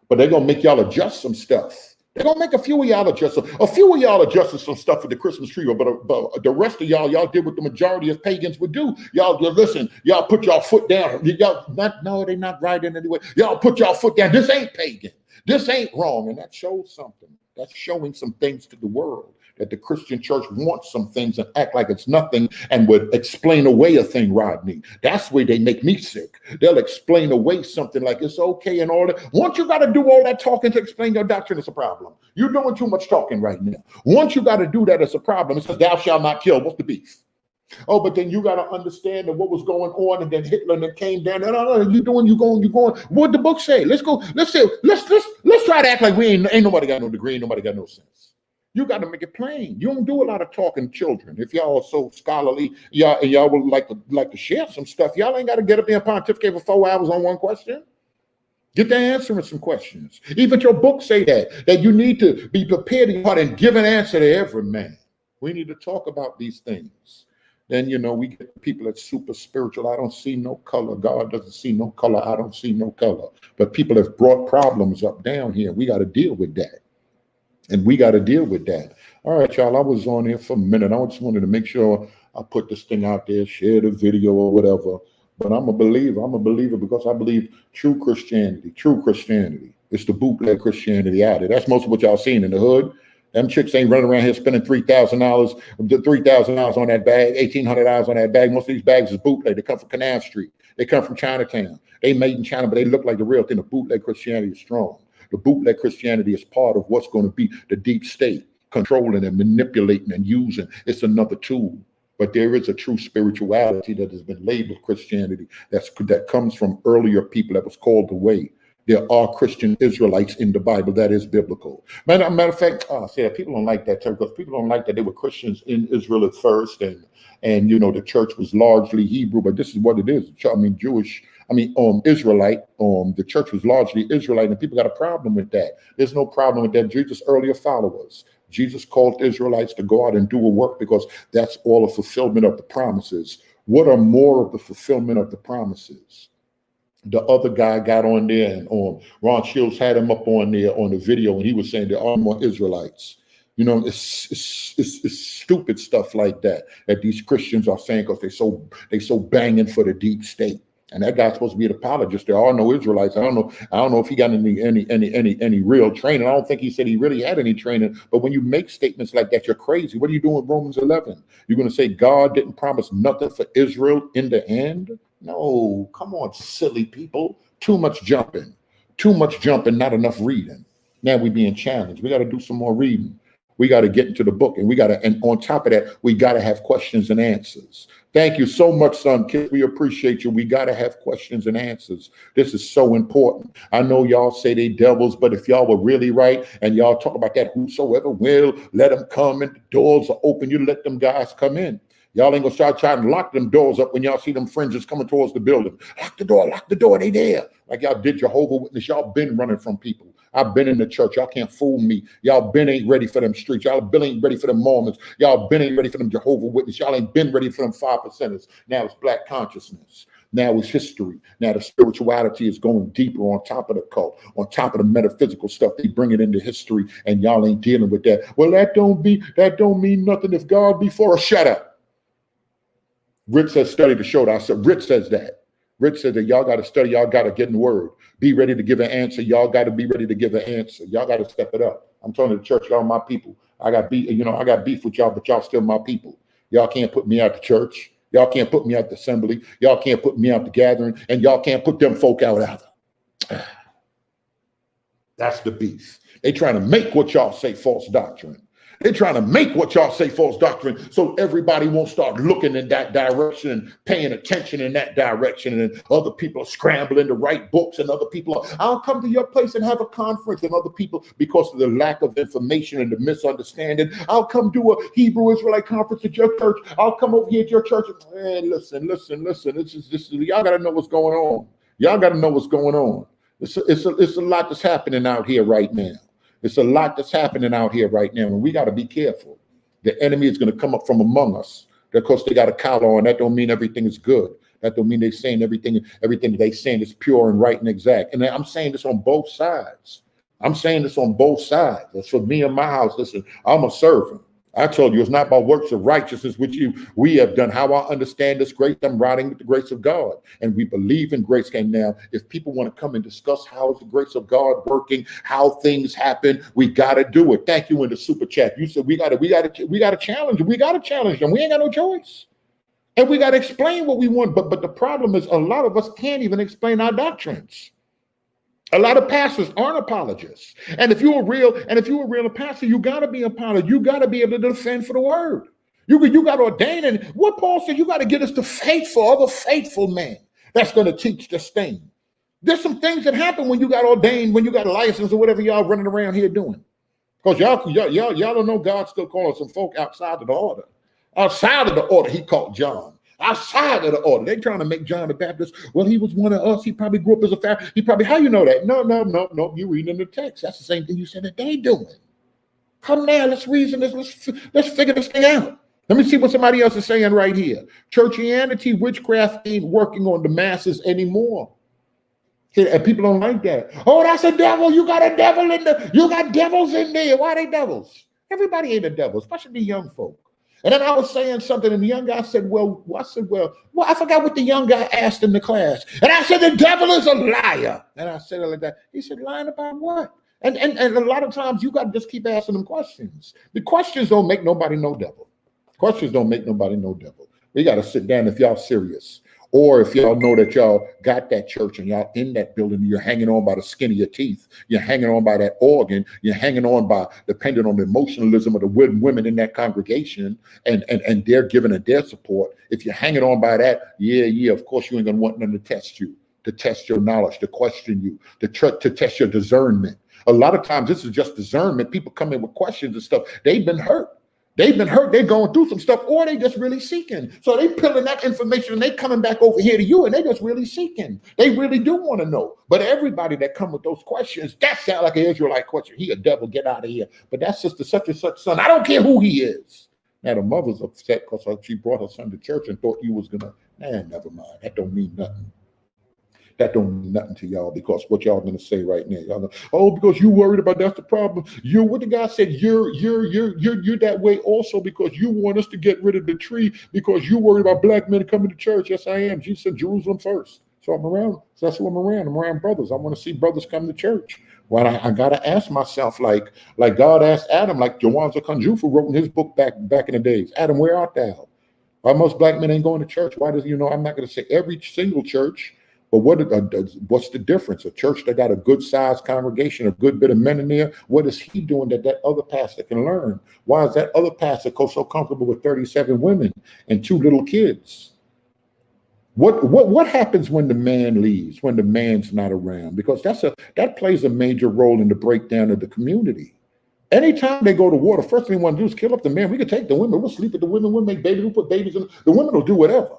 Speaker 1: But they're going to make y'all adjust some stuff. They're going to make a few of y'all adjust. A few of y'all adjusted some stuff for the Christmas tree, but the rest of y'all did what the majority of pagans would do. Y'all listen, y'all put y'all foot down. No, they're not right in any way. Y'all put y'all foot down. This ain't pagan. This ain't wrong. And that shows something. That's showing some things to the world, that the Christian church wants some things and act like it's nothing and would explain away a thing, Rodney. That's where they make me sick. They'll explain away something like it's okay and all that. Once you got to do all that talking to explain your doctrine, it's a problem. You're doing too much talking right now. Once you got to do that, it's a problem. It says, thou shalt not kill. What's the beef? Oh, but then you got to understand that what was going on, and then Hitler and it came down. No, you going. What'd the book say? Let's go. Let's try to act like we ain't nobody got no degree, nobody got no sense. You got to make it plain. You don't do a lot of talking, children. If y'all are so scholarly, y'all would like to share some stuff. Y'all ain't got to get up there and pontificate for 4 hours on one question. Get the answer in some questions. Even your book say that you need to be prepared and give an answer to every man. We need to talk about these things. Then, we get people that's super spiritual. I don't see no color. God doesn't see no color. I don't see no color. But people have brought problems up down here. We got to deal with that. And we got to deal with that. All right, y'all, I was on here for a minute. I just wanted to make sure I put this thing out there, share the video or whatever. But I'm a believer. I'm a believer because I believe true Christianity. It's the bootleg Christianity out there. That's most of what y'all seen in the hood. Them chicks ain't running around here spending $3,000 on that bag, $1,800 on that bag. Most of these bags is bootleg. They come from Canal Street. They come from Chinatown. They made in China, but they look like the real thing. The bootleg Christianity is strong. The bootleg Christianity is part of what's going to be the deep state, controlling and manipulating and using. It's another tool. But there is a true spirituality that has been labeled Christianity that comes from earlier people that was called the way. There are Christian Israelites in the Bible. That is biblical. Matter of fact, people don't like that term because people don't like that they were Christians in Israel at first, and the church was largely Hebrew. But this is what it is. Israelite. The church was largely Israelite, and people got a problem with that. There's no problem with that. Jesus' earlier followers. Jesus called Israelites to go out and do a work because that's all a fulfillment of the promises. What are more of the fulfillment of the promises? The other guy got on there, and Ron Shields had him up on there on the video, and he was saying there are more Israelites. It's stupid stuff like that these Christians are saying because they so banging for the deep state. And that guy's supposed to be an apologist. There are no Israelites. I don't know if he got any real training. I don't think he said he really had any training. But when you make statements like that, you're crazy. What are you doing with Romans 11? You're going to say God didn't promise nothing for Israel in the end? No, come on, silly people. Too much jumping, not enough reading. Now we're being challenged. We got to do some more reading. We got to get into the book, and on top of that, we got to have questions and answers. Thank you so much, son. Kid, we appreciate you. We got to have questions and answers. This is so important. I know y'all say they devils, but if y'all were really right and y'all talk about that, whosoever will, let them come, and the doors are open, you let them guys come in. Y'all ain't gonna start trying to lock them doors up when y'all see them fringes coming towards the building. Lock the door, they there. Like y'all did Jehovah's Witness. Y'all been running from people. I've been in the church. Y'all can't fool me. Y'all been ain't ready for them streets. Y'all been ain't ready for them Mormons. Y'all been ain't ready for them Jehovah's Witness. Y'all ain't been ready for them 5%ers. Now it's black consciousness. Now it's history. Now the spirituality is going deeper on top of the cult, on top of the metaphysical stuff. They bring it into history, and y'all ain't dealing with that. Well, that don't mean nothing if God be for us. Shut up. Rich says study to show that. I said, Rich says that. Rich says that y'all got to study. Y'all got to get in the word. Be ready to give an answer. Y'all got to be ready to give an answer. Y'all got to step it up. I'm telling the church, y'all my people. I got beef with y'all, but y'all still my people. Y'all can't put me out the church. Y'all can't put me out the assembly. Y'all can't put me out the gathering, and y'all can't put them folk out either. That's the beef. They trying to make what y'all say false doctrine. They're trying to make what y'all say false doctrine so everybody won't start looking in that direction and paying attention in that direction. And other people are scrambling to write books, and other people I'll come to your place and have a conference, and other people, because of the lack of information and the misunderstanding, I'll come do a Hebrew Israelite conference at your church. I'll come over here at your church. Man, listen. This is y'all got to know what's going on. Y'all got to know what's going on. It's a lot that's happening out here right now. It's a lot that's happening out here right now, and we got to be careful. The enemy is going to come up from among us. Of course, they got a collar on. That don't mean everything is good. That don't mean they're saying everything they saying is pure and right and exact. And I'm saying this on both sides. I'm saying this on both sides. That's for me and my house. Listen, I'm a servant. I told you it's not about works of righteousness, which we have done. How I understand this grace, I'm riding with the grace of God. And we believe in grace. And now, if people want to come and discuss how is the grace of God working, how things happen, we got to do it. Thank you in the super chat. You said we got to challenge them. We got to challenge them. We ain't got no choice. And we got to explain what we want. But the problem is a lot of us can't even explain our doctrines. A lot of pastors aren't apologists. And if you're a real pastor, you got to be apologist. You got to be able to defend for the word. You got to ordain. And what Paul said, you got to get us the faithful man that's going to teach this thing. There's some things that happen when you got ordained, when you got a license or whatever y'all running around here doing. Because y'all don't know God's still calling some folk outside of the order. Outside of the order, he called John. Outside of the order, they trying to make John the Baptist. Well, he was one of us. He probably grew up as a Pharisee. He probably, how you know that? No. You reading in the text. That's the same thing you said that they doing. Come now, let's reason this. Let's figure this thing out. Let me see what somebody else is saying right here. Churchianity, witchcraft ain't working on the masses anymore. See, and people don't like that. Oh, that's a devil. You got a devil you got devils in there. Why are they devils? Everybody ain't a devil, especially the young folk. And then I was saying something, and the young guy said, well, I forgot what the young guy asked in the class. And I said, the devil is a liar. And I said it like that. He said, lying about what? And a lot of times you got to just keep asking them questions. The questions don't make nobody no devil. Questions don't make nobody no devil. We got to sit down if y'all serious. Or if y'all know that y'all got that church and y'all in that building, you're hanging on by the skin of your teeth. You're hanging on by that organ. You're hanging on by, depending on the emotionalism of the women in that congregation, and they're giving it their support. If you're hanging on by that, yeah, of course you ain't gonna want them to test you, to test your knowledge, to question you, to test your discernment. A lot of times this is just discernment. People come in with questions and stuff. They've been hurt. They're going through some stuff, or they just really seeking. So they pulling that information and they coming back over here to you, and they just really seeking. They really do want to know. But everybody that come with those questions, that sound like an Israelite question. He a devil, get out of here. But that's just such and such son. I don't care who he is. Now the mother's upset because she brought her son to church and thought you was gonna, never mind. That don't mean nothing. That don't mean nothing to y'all, because what y'all gonna say right now? Y'all go, oh, because you worried about that's the problem. What the guy said, you're that way also because you want us to get rid of the tree because you worried about black men coming to church. Yes, I am. Jesus said Jerusalem first. So I'm around. So that's what I'm around. I'm around brothers. I want to see brothers come to church. Well, I gotta ask myself, like God asked Adam, like Jawanza Kunjufu wrote in his book back in the days. Adam, where art thou? Why most black men ain't going to church? Why does I'm not gonna say every single church. But what's the difference? A church that got a good sized congregation, a good bit of men in there, what is he doing that other pastor can learn? Why is that other pastor so comfortable with 37 women and 2 little kids? What happens when the man leaves, when the man's not around? Because that plays a major role in the breakdown of the community. Anytime they go to war, the first thing they want to do is kill up the man. We could take the women, we'll sleep with the women, we'll make babies, we'll put babies in. The women will do whatever.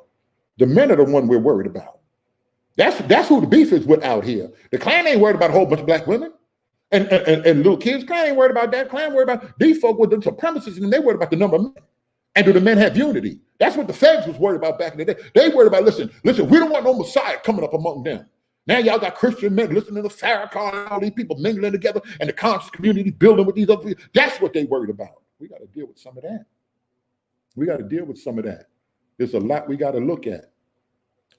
Speaker 1: The men are the one we're worried about. That's who the beef is with out here. The Klan ain't worried about a whole bunch of black women and little kids. Klan ain't worried about that. Klan worried about these folk with the supremacists, and they worried about the number of men. And do the men have unity? That's what the feds was worried about back in the day. They worried about, listen, we don't want no Messiah coming up among them. Now y'all got Christian men listening to Farrakhan and all these people mingling together and the conscious community building with these other people. That's what they worried about. We got to deal with some of that. There's a lot we got to look at.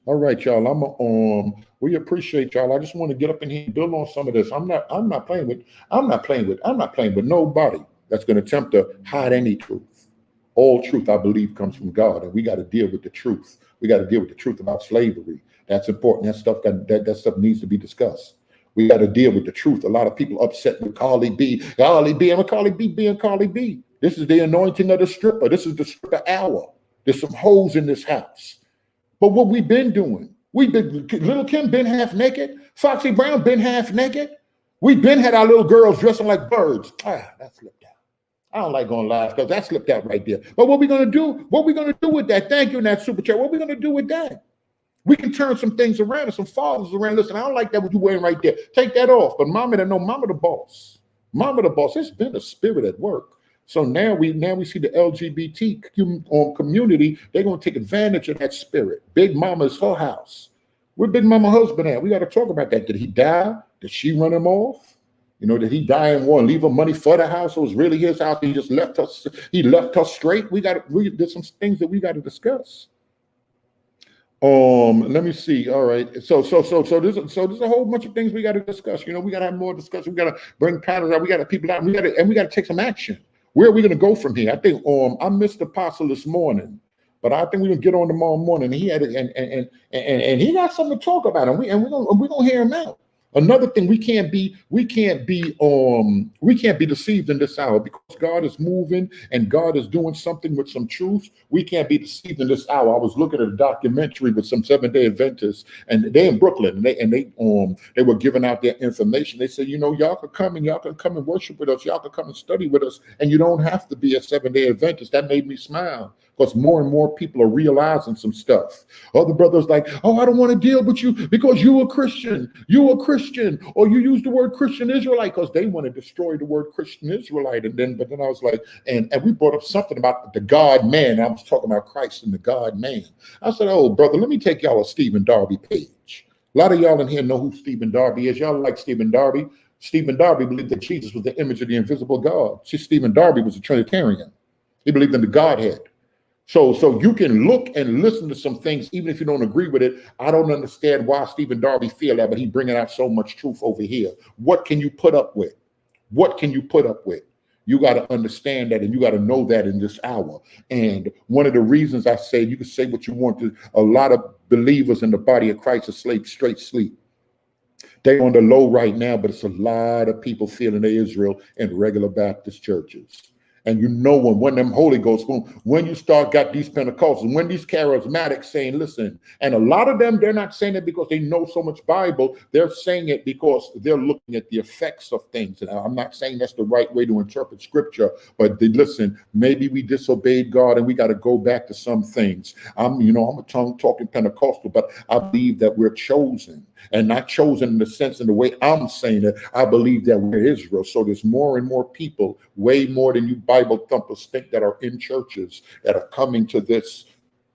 Speaker 1: All right, y'all. We appreciate y'all. I just want to get up in here and build on some of this. I'm not playing with nobody that's going to attempt to hide any truth. All truth, I believe, comes from God, and we got to deal with the truth. We got to deal with the truth about slavery. That's important. That stuff needs to be discussed. We got to deal with the truth. A lot of people upset with Carly B. And Carly B being Carly B. This is the anointing of the stripper. This is the stripper hour. There's some hoes in this house. But what we've been doing, Little Kim been half naked, Foxy Brown been half naked. We've been had our little girls dressing like birds. That slipped out. I don't like going live because that slipped out right there. But what we gonna do? What we gonna do with that? Thank you in that super chat. What we gonna do with that? We can turn some things around and some fathers around. Listen, I don't like that what you're wearing right there. Take that off. But mama, that no, mama the boss. Mama the boss. It's been a spirit at work. So now we see the LGBT community. They're gonna take advantage of that spirit. Big mama is her house. Where Big Mama husband at? We got to talk about that. Did he die? Did she run him off? You know, did he die and want to leave her money for the house? Or was really his house? He just left us. He left her straight. There's some things that we got to discuss. Let me see. All right. So there's a whole bunch of things we got to discuss. You know, we got to have more discussion. We got to bring patterns out. We got to people out. We got to take some action. Where are we going to go from here? I think I missed the Apostle this morning. But I think we're gonna get on tomorrow morning. He had it, and he got something to talk about, and we're gonna hear him out. Another thing, we can't be deceived in this hour, because God is moving and God is doing something with some truth. We can't be deceived in this hour. I was looking at a documentary with some Seventh-day Adventists, and they're in Brooklyn, and they were giving out their information. They said, you know, y'all can come and worship with us. Y'all can come and study with us, and you don't have to be a Seventh-day Adventist. That made me smile, because more and more people are realizing some stuff. Other brothers like, oh, I don't want to deal with you because you're a Christian. Or you use the word Christian Israelite, because they want to destroy the word Christian Israelite. But then I was like, and we brought up something about the God man. I was talking about Christ and the God man. I said, oh, brother, let me take y'all a Stephen Darby page. A lot of y'all in here know who Stephen Darby is. Y'all like Stephen Darby. Stephen Darby believed that Jesus was the image of the invisible God. See, Stephen Darby was a Trinitarian. He believed in the Godhead. So you can look and listen to some things, even if you don't agree with it. I don't understand why Stephen Darby feel that, but he's bringing out so much truth over here. What can you put up with? What can you put up with? You got to understand that, and you got to know that in this hour. And one of the reasons I say, you can say what you want to, a lot of believers in the body of Christ are straight sleep. They on the low right now, but it's a lot of people feeling they Israel in regular Baptist churches. And you know when them Holy Ghost, when you start got these Pentecostals, when these charismatics saying, listen, and a lot of them, they're not saying it because they know so much Bible. They're saying it because they're looking at the effects of things. And I'm not saying that's the right way to interpret scripture, but listen, maybe we disobeyed God and we got to go back to some things. I'm a tongue-talking Pentecostal, but I believe that we're chosen. And not chosen in the sense in the way I'm saying it. I believe that we're Israel. So there's more and more people, way more than you Bible thumpers think, that are in churches that are coming to this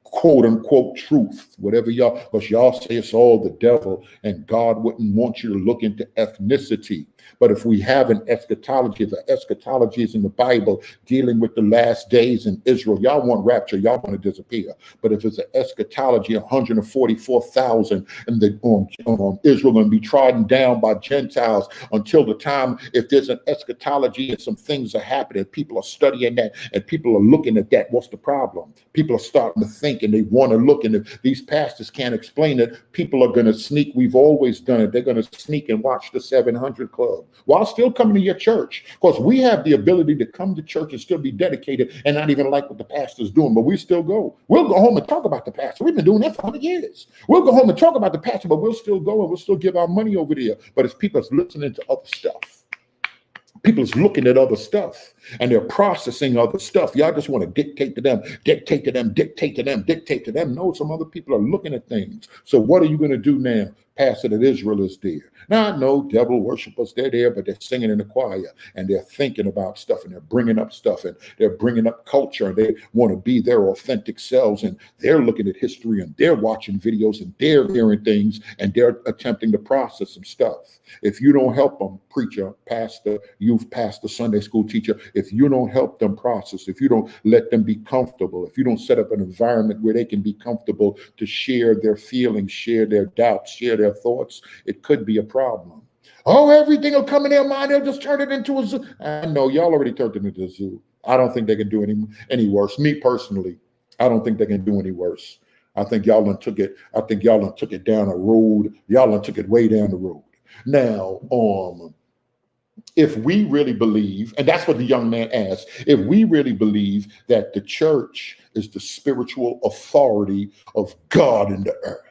Speaker 1: quote unquote truth, whatever y'all, because y'all say it's all the devil and God wouldn't want you to look into ethnicity. But if we have an eschatology, if the eschatology is in the Bible dealing with the last days in Israel, y'all want rapture, y'all want to disappear. But if it's an eschatology, 144,000, and the Israel going to be trodden down by Gentiles until the time, if there's an eschatology and some things are happening, people are studying that and people are looking at that, what's the problem? People are starting to think and they want to look, and if these pastors can't explain it, people are going to sneak. We've always done it. They're going to sneak and watch the 700 Club while still coming to your church, because we have the ability to come to church and still be dedicated and not even like what the pastor's doing, but we still go. We'll go home and talk about the pastor. We've been doing that for 100 years. We'll go home and talk about the pastor, but we'll still go and we'll still give our money over there. But it's people that's listening to other stuff. People is looking at other stuff and they're processing other stuff. Y'all just want to dictate to them. No, some other people are looking at things. So what are you going to do now? Pastor, that Israel is there. Now, I know devil worshipers, they're there, but they're singing in the choir and they're thinking about stuff and they're bringing up stuff and they're bringing up culture and they want to be their authentic selves and they're looking at history and they're watching videos and they're hearing things and they're attempting to process some stuff. If you don't help them, preacher, pastor, youth pastor, Sunday school teacher, if you don't help them process, if you don't let them be comfortable, if you don't set up an environment where they can be comfortable to share their feelings, share their doubts, share their thoughts, it could be a problem. Oh, everything will come in their mind. They'll just turn it into a zoo. I know y'all already turned it into a zoo. I don't think they can do any worse. Me personally, I don't think they can do any worse. I think y'all done took it. I think y'all done took it down a road. Y'all done took it way down the road. Now, if we really believe, and that's what the young man asked, if we really believe that the church is the spiritual authority of God in the earth,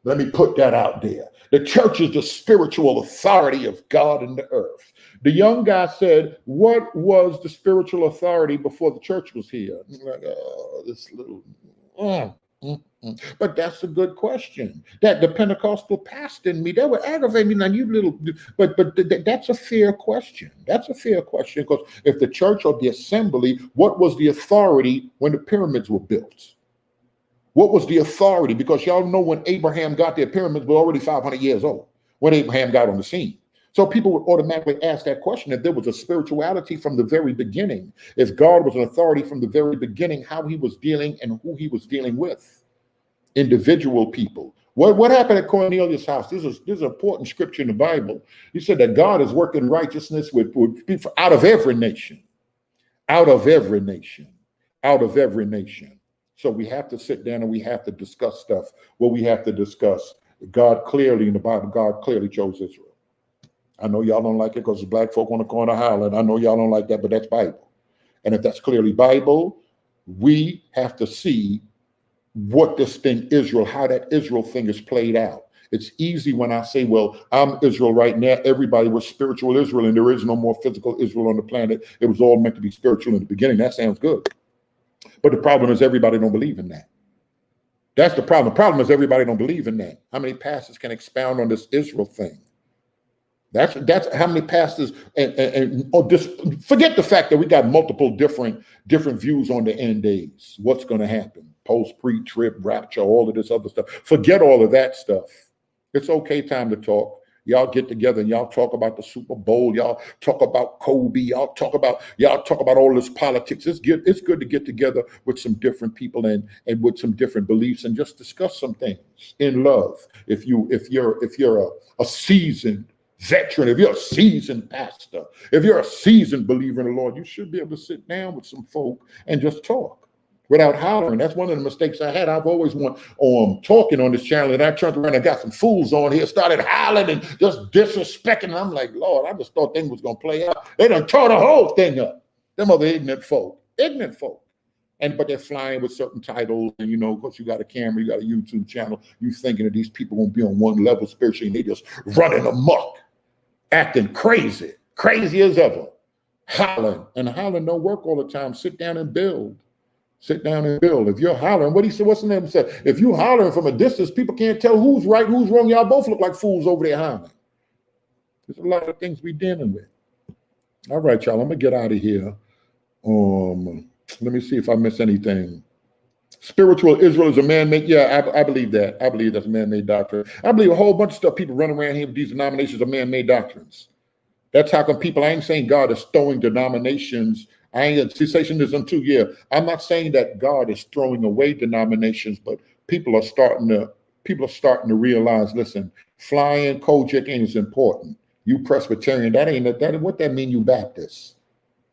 Speaker 1: let me put that out there. The church is the spiritual authority of God in the earth. The young guy said, what was the spiritual authority before the church was here? Like, oh, this little... But that's a good question. That the Pentecostal pastor in me, that would aggravate me. Now you little, but that's a fair question. That's a fair question, because if the church or the assembly, what was the authority when the pyramids were built? What was the authority? Because y'all know when Abraham got there, pyramids were already 500 years old when Abraham got on the scene. So people would automatically ask that question: if there was a spirituality from the very beginning, if God was an authority from the very beginning, how he was dealing and who he was dealing with. Individual people. What happened at Cornelius' house? This is an important scripture in the Bible. He said that God is working righteousness with people out of every nation, out of every nation, out of every nation. So we have to sit down and we have to discuss stuff. What we have to discuss, God clearly in the Bible, God clearly chose Israel. I know y'all don't like it because the black folk on the corner hollering. I know y'all don't like that, but that's Bible. And if that's clearly Bible, we have to see what this thing Israel, how that Israel thing is played out. It's easy when I say, well, I'm Israel right now. Everybody was spiritual Israel, and there is no more physical Israel on the planet. It was all meant to be spiritual in the beginning. That sounds good. But the problem is everybody don't believe in that. That's the problem. The problem is everybody don't believe in that. How many pastors can expound on this Israel thing? That's how many pastors or just forget the fact that we got multiple different views on the end days. What's going to happen? Post, pre-trib, rapture, all of this other stuff. Forget all of that stuff. It's okay time to talk. Y'all get together and y'all talk about the Super Bowl. Y'all talk about Kobe. Y'all talk about all this politics. It's good to get together with some different people and with some different beliefs and just discuss some things in love. If you're a seasoned veteran, if you're a seasoned pastor, if you're a seasoned believer in the Lord, you should be able to sit down with some folk and just talk without hollering. That's one of the mistakes I had. I've always went talking on this channel, and I turned around and got some fools on here, started hollering and just disrespecting. And I'm like, Lord, I just thought things was gonna play out. They done tore the whole thing up. Them other ignorant folk. But they're flying with certain titles, and because you got a camera, you got a YouTube channel, you thinking that these people won't be on one level spiritually, and they just running amok, acting crazy as ever, hollering. And hollering don't work all the time. Sit down and build. If you're hollering, what's the name said? If you hollering from a distance, people can't tell who's right, who's wrong. Y'all both look like fools over there hollering. There's a lot of things we dealing with. All right, y'all, I'm gonna get out of here. Let me see if I miss anything. Spiritual Israel is a man-made. Yeah, I believe that. I believe that's a man-made doctrine. I believe a whole bunch of stuff people running around here with these denominations are man-made doctrines. That's how come people, I ain't saying God is throwing denominations. I ain't cessationism too. Yeah, I'm not saying that God is throwing away denominations, but people are starting to realize, listen, flying Kojak ain't as important. You Presbyterian, what that mean you Baptist?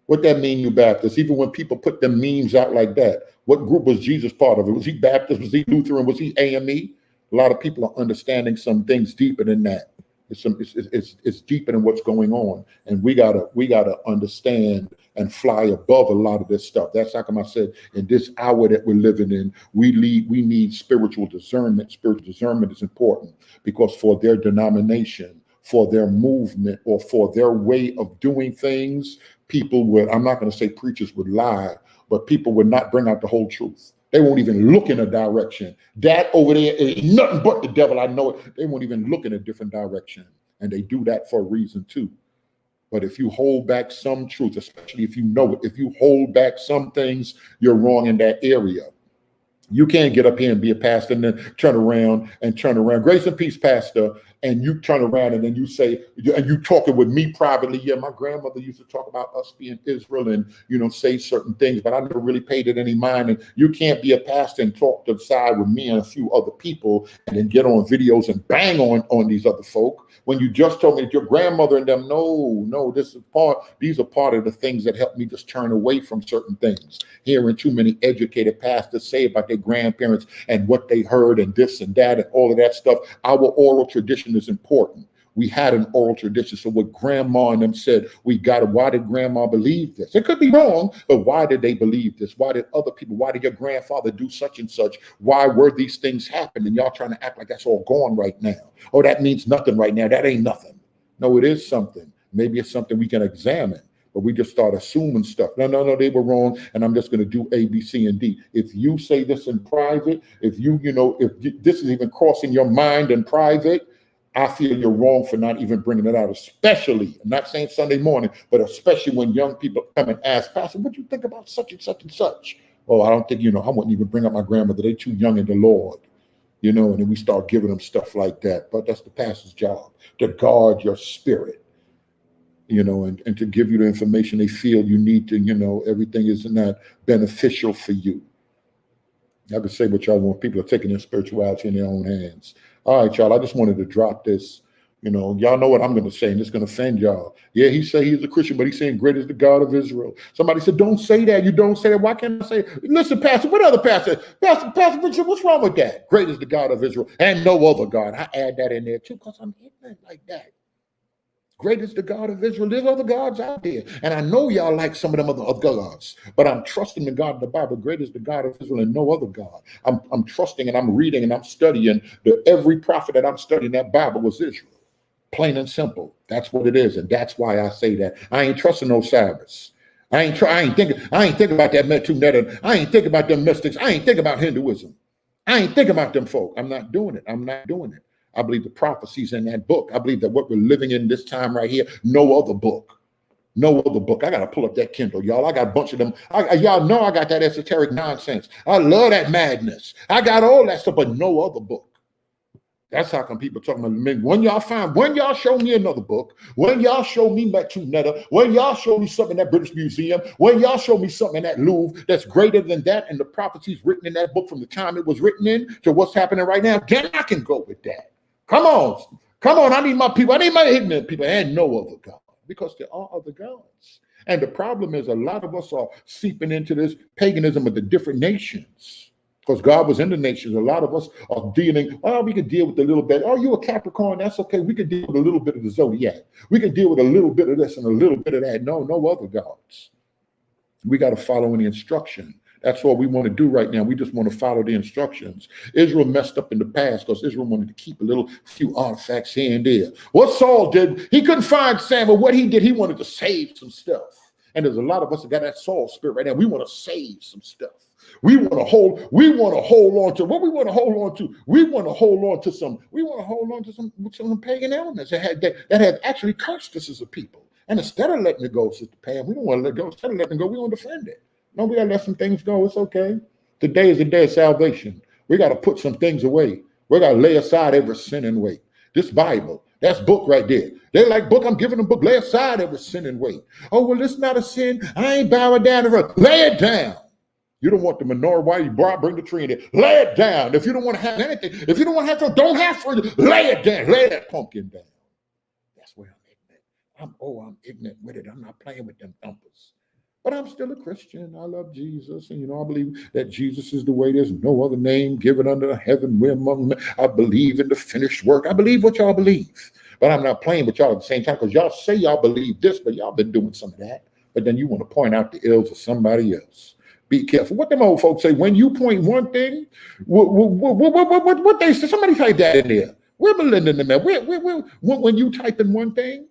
Speaker 1: What that mean you Baptist? Even when people put them memes out like that, what group was Jesus part of? Was he Baptist? Was he Lutheran? Was he AME? A lot of people are understanding some things deeper than that. It's deeper than what's going on, and we gotta understand and fly above a lot of this stuff. That's how come I said in this hour that we're living in, we need spiritual discernment. Spiritual discernment is important because for their denomination, for their movement, or for their way of doing things, people would, I'm not going to say preachers would lie, but people would not bring out the whole truth. They won't even look in a direction. That over there is nothing but the devil. I know it. They won't even look in a different direction. And they do that for a reason too. But if you hold back some truth, especially if you know it, if you hold back some things, you're wrong in that area. You can't get up here and be a pastor and then turn around. Grace and peace, pastor. And you turn around and then you say, and you talking with me privately. Yeah, my grandmother used to talk about us being Israel and, say certain things, but I never really paid it any mind. And you can't be a pastor and talk to the side with me and a few other people and then get on videos and bang on these other folk when you just told me that your grandmother and them, no, these are part of the things that help me just turn away from certain things. Hearing too many educated pastors say about their grandparents and what they heard and this and that and all of that stuff. Our oral tradition is important. We had an oral tradition. So what grandma and them said, why did grandma believe this? It could be wrong, but why did they believe this? Why did your grandfather do such and such? Why were these things happening? And y'all trying to act like that's all gone right now. Oh, that means nothing right now. That ain't nothing. No, it is something. Maybe it's something we can examine. But we just start assuming stuff. No, they were wrong, and I'm just going to do A, B, C, and D. If you say this in private, if this is even crossing your mind in private, I feel you're wrong for not even bringing it out, especially, I'm not saying Sunday morning, but especially when young people come and ask, Pastor, what do you think about such and such and such? Oh, I don't think, I wouldn't even bring up my grandmother. They're too young in the Lord, and then we start giving them stuff like that. But that's the pastor's job, to guard your spirit. And to give you the information they feel you need to, everything is not beneficial for you. I can say what y'all want. People are taking their spirituality in their own hands. All right, y'all, I just wanted to drop this. Y'all know what I'm going to say, and it's going to offend y'all. Yeah, he say he's a Christian, but he's saying great is the God of Israel. Somebody said, don't say that. You don't say that. Why can't I say it? Listen, Pastor, what other pastor? Pastor Richard, what's wrong with that? Great is the God of Israel and no other God. I add that in there too because I'm ignorant like that. Great is the God of Israel. There's other gods out there. And I know y'all like some of them other gods, but I'm trusting the God of the Bible. Great is the God of Israel and no other God. I'm trusting and I'm reading and I'm studying. Every prophet that I'm studying that Bible was Israel. Plain and simple. That's what it is. And that's why I say that. I ain't trusting no Sabbaths. I ain't thinking about that Metu. I ain't thinking about them mystics. I ain't thinking about Hinduism. I ain't thinking about them folk. I'm not doing it. I believe the prophecies in that book. I believe that what we're living in this time right here, no other book. I got to pull up that Kindle, y'all. I got a bunch of them. Y'all know I got that esoteric nonsense. I love that madness. I got all that stuff, but no other book. That's how come people talking about me. When y'all show me another book, when y'all show me Metu, when y'all show me something in that British Museum, when y'all show me something in that Louvre that's greater than that and the prophecies written in that book from the time it was written in to what's happening right now, then I can go with that. Come on, I need my people. I need my ignorant people and no other God, because there are other gods. And the problem is a lot of us are seeping into this paganism of the different nations. Because God was in the nations. A lot of us are dealing, we can deal with a little bit. Oh, you a Capricorn, that's okay. We can deal with a little bit of the zodiac. We can deal with a little bit of this and a little bit of that. No other gods. We got to follow any instruction. That's what we want to do right now. We just want to follow the instructions. Israel messed up in the past because Israel wanted to keep a few artifacts here and there. What Saul did, he couldn't find Samuel. What he did, he wanted to save some stuff. And there's a lot of us that got that Saul spirit right now. We want to save some stuff. We want to hold on to what we want to hold on to. We want to hold on to some pagan elements that have actually cursed us as a people. And instead of letting it go, Sister Pam, we don't want to let go. Instead of letting it go, we want to defend it. No, we got to let some things go. It's okay. Today is the day of salvation. We got to put some things away. We got to lay aside every sin and weight. This Bible, that's book right there. They like book, I'm giving them book. Lay aside every sin and weight. Oh, well, it's not a sin. I ain't bowing down to it. Lay it down. You don't want the menorah. Why you bring the tree in there? Lay it down. If you don't want to have anything, if you don't want to have something, don't have for you. Lay it down. Lay that pumpkin down. That's where I'm ignorant. I'm ignorant with it. I'm not playing with them thumpers. But I'm still a Christian. I love Jesus. And, I believe that Jesus is the way. There's no other name given under heaven. I believe in the finished work. I believe what y'all believe. But I'm not playing with y'all at the same time because y'all say y'all believe this, but y'all been doing some of that. But then you want to point out the ills of somebody else. Be careful. What them old folks say, when you point one thing, what they say, somebody type that in there. We're millennium in there. When you type in one thing,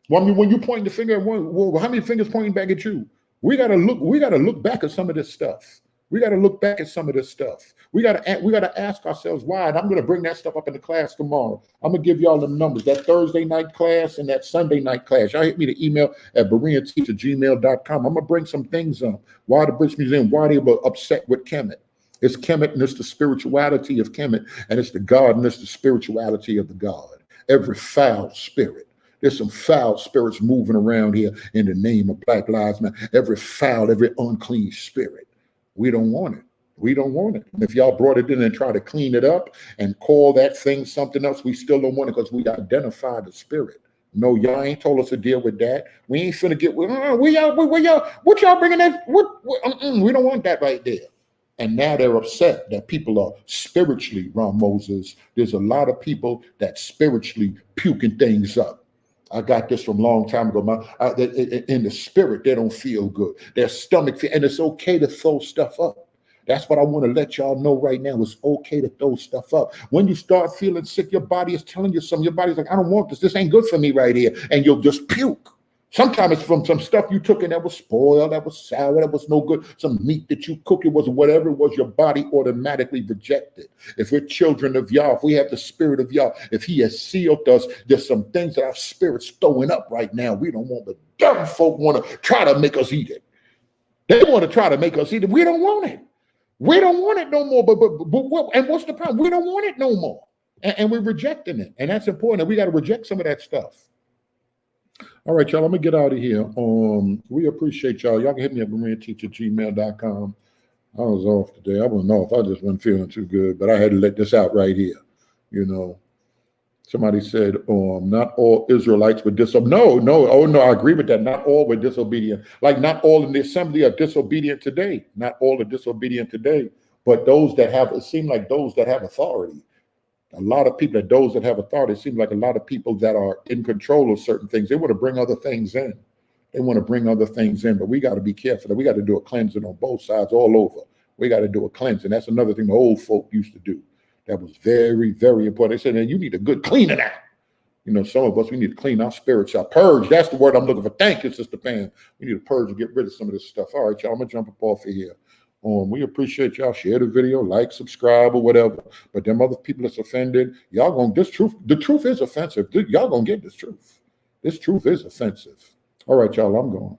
Speaker 1: well, I mean, when you point the finger at one, well, how many fingers pointing back at you? We gotta look back at some of this stuff. We got to ask ourselves why. And I'm going to bring that stuff up in the class tomorrow. I'm going to give y'all the numbers. That Thursday night class and that Sunday night class. Y'all hit me the email at bereanteach@gmail.com. I'm going to bring some things up. Why the British Museum, why they were upset with Kemet. It's Kemet and it's the spirituality of Kemet, and it's the God and it's the spirituality of the God. Every foul spirit. There's some foul spirits moving around here in the name of Black Lives Matter. Every unclean spirit. We don't want it. We don't want it. If y'all brought it in and try to clean it up and call that thing something else, we still don't want it because we identify the spirit. No, y'all ain't told us to deal with that. We ain't finna get what y'all bringing that? We don't want that right there. And now they're upset that people are spiritually, Ron Moses. There's a lot of people that spiritually puking things up. I got this from a long time ago. In the spirit, they don't feel good. Their stomach, and it's okay to throw stuff up. That's what I want to let y'all know right now. It's okay to throw stuff up. When you start feeling sick, your body is telling you something. Your body's like, I don't want this. This ain't good for me right here. And you'll just puke. Sometimes it's from some stuff you took in that was spoiled, that was sour, that was no good. Some meat that you cooked, it was whatever it was, your body automatically rejected. If we're children of Yah, if we have the spirit of Yah, if he has sealed us, there's some things that our spirit's throwing up right now. We don't want, the dumb folk want to try to make us eat it. They want to try to make us eat it. We don't want it. We don't want it no more. But and what's the problem? We don't want it no more. And we're rejecting it. And that's important. And we got to reject some of that stuff. All right, y'all, I'm going to get out of here. We appreciate y'all. Y'all can hit me at mariateach@gmail.com. I was off today. I wasn't off. I just wasn't feeling too good. But I had to let this out right here. You know, somebody said, not all Israelites were disobedient. No, I agree with that. Not all were disobedient. Like not all in the assembly are disobedient today. Not all are disobedient today. But those that have, it seems like those that have authority. A lot of people, those that have authority, it seems like a lot of people that are in control of certain things, they want to bring other things in. They want to bring other things in, but we got to be careful. We got to do a cleansing on both sides, all over. We got to do a cleansing. That's another thing the old folk used to do. That was very, very important. They said, man, you need a good cleaning out. You know, some of us, we need to clean our spirits out. Purge, that's the word I'm looking for. Thank you, Sister Pam. We need to purge and get rid of some of this stuff. All right, y'all, I'm going to jump up off of here. We appreciate y'all. Share the video, like, subscribe, or whatever. But them other people that's offended, y'all gonna, this truth, the truth is offensive. Y'all gonna get this truth. This truth is offensive. All right, y'all, I'm going.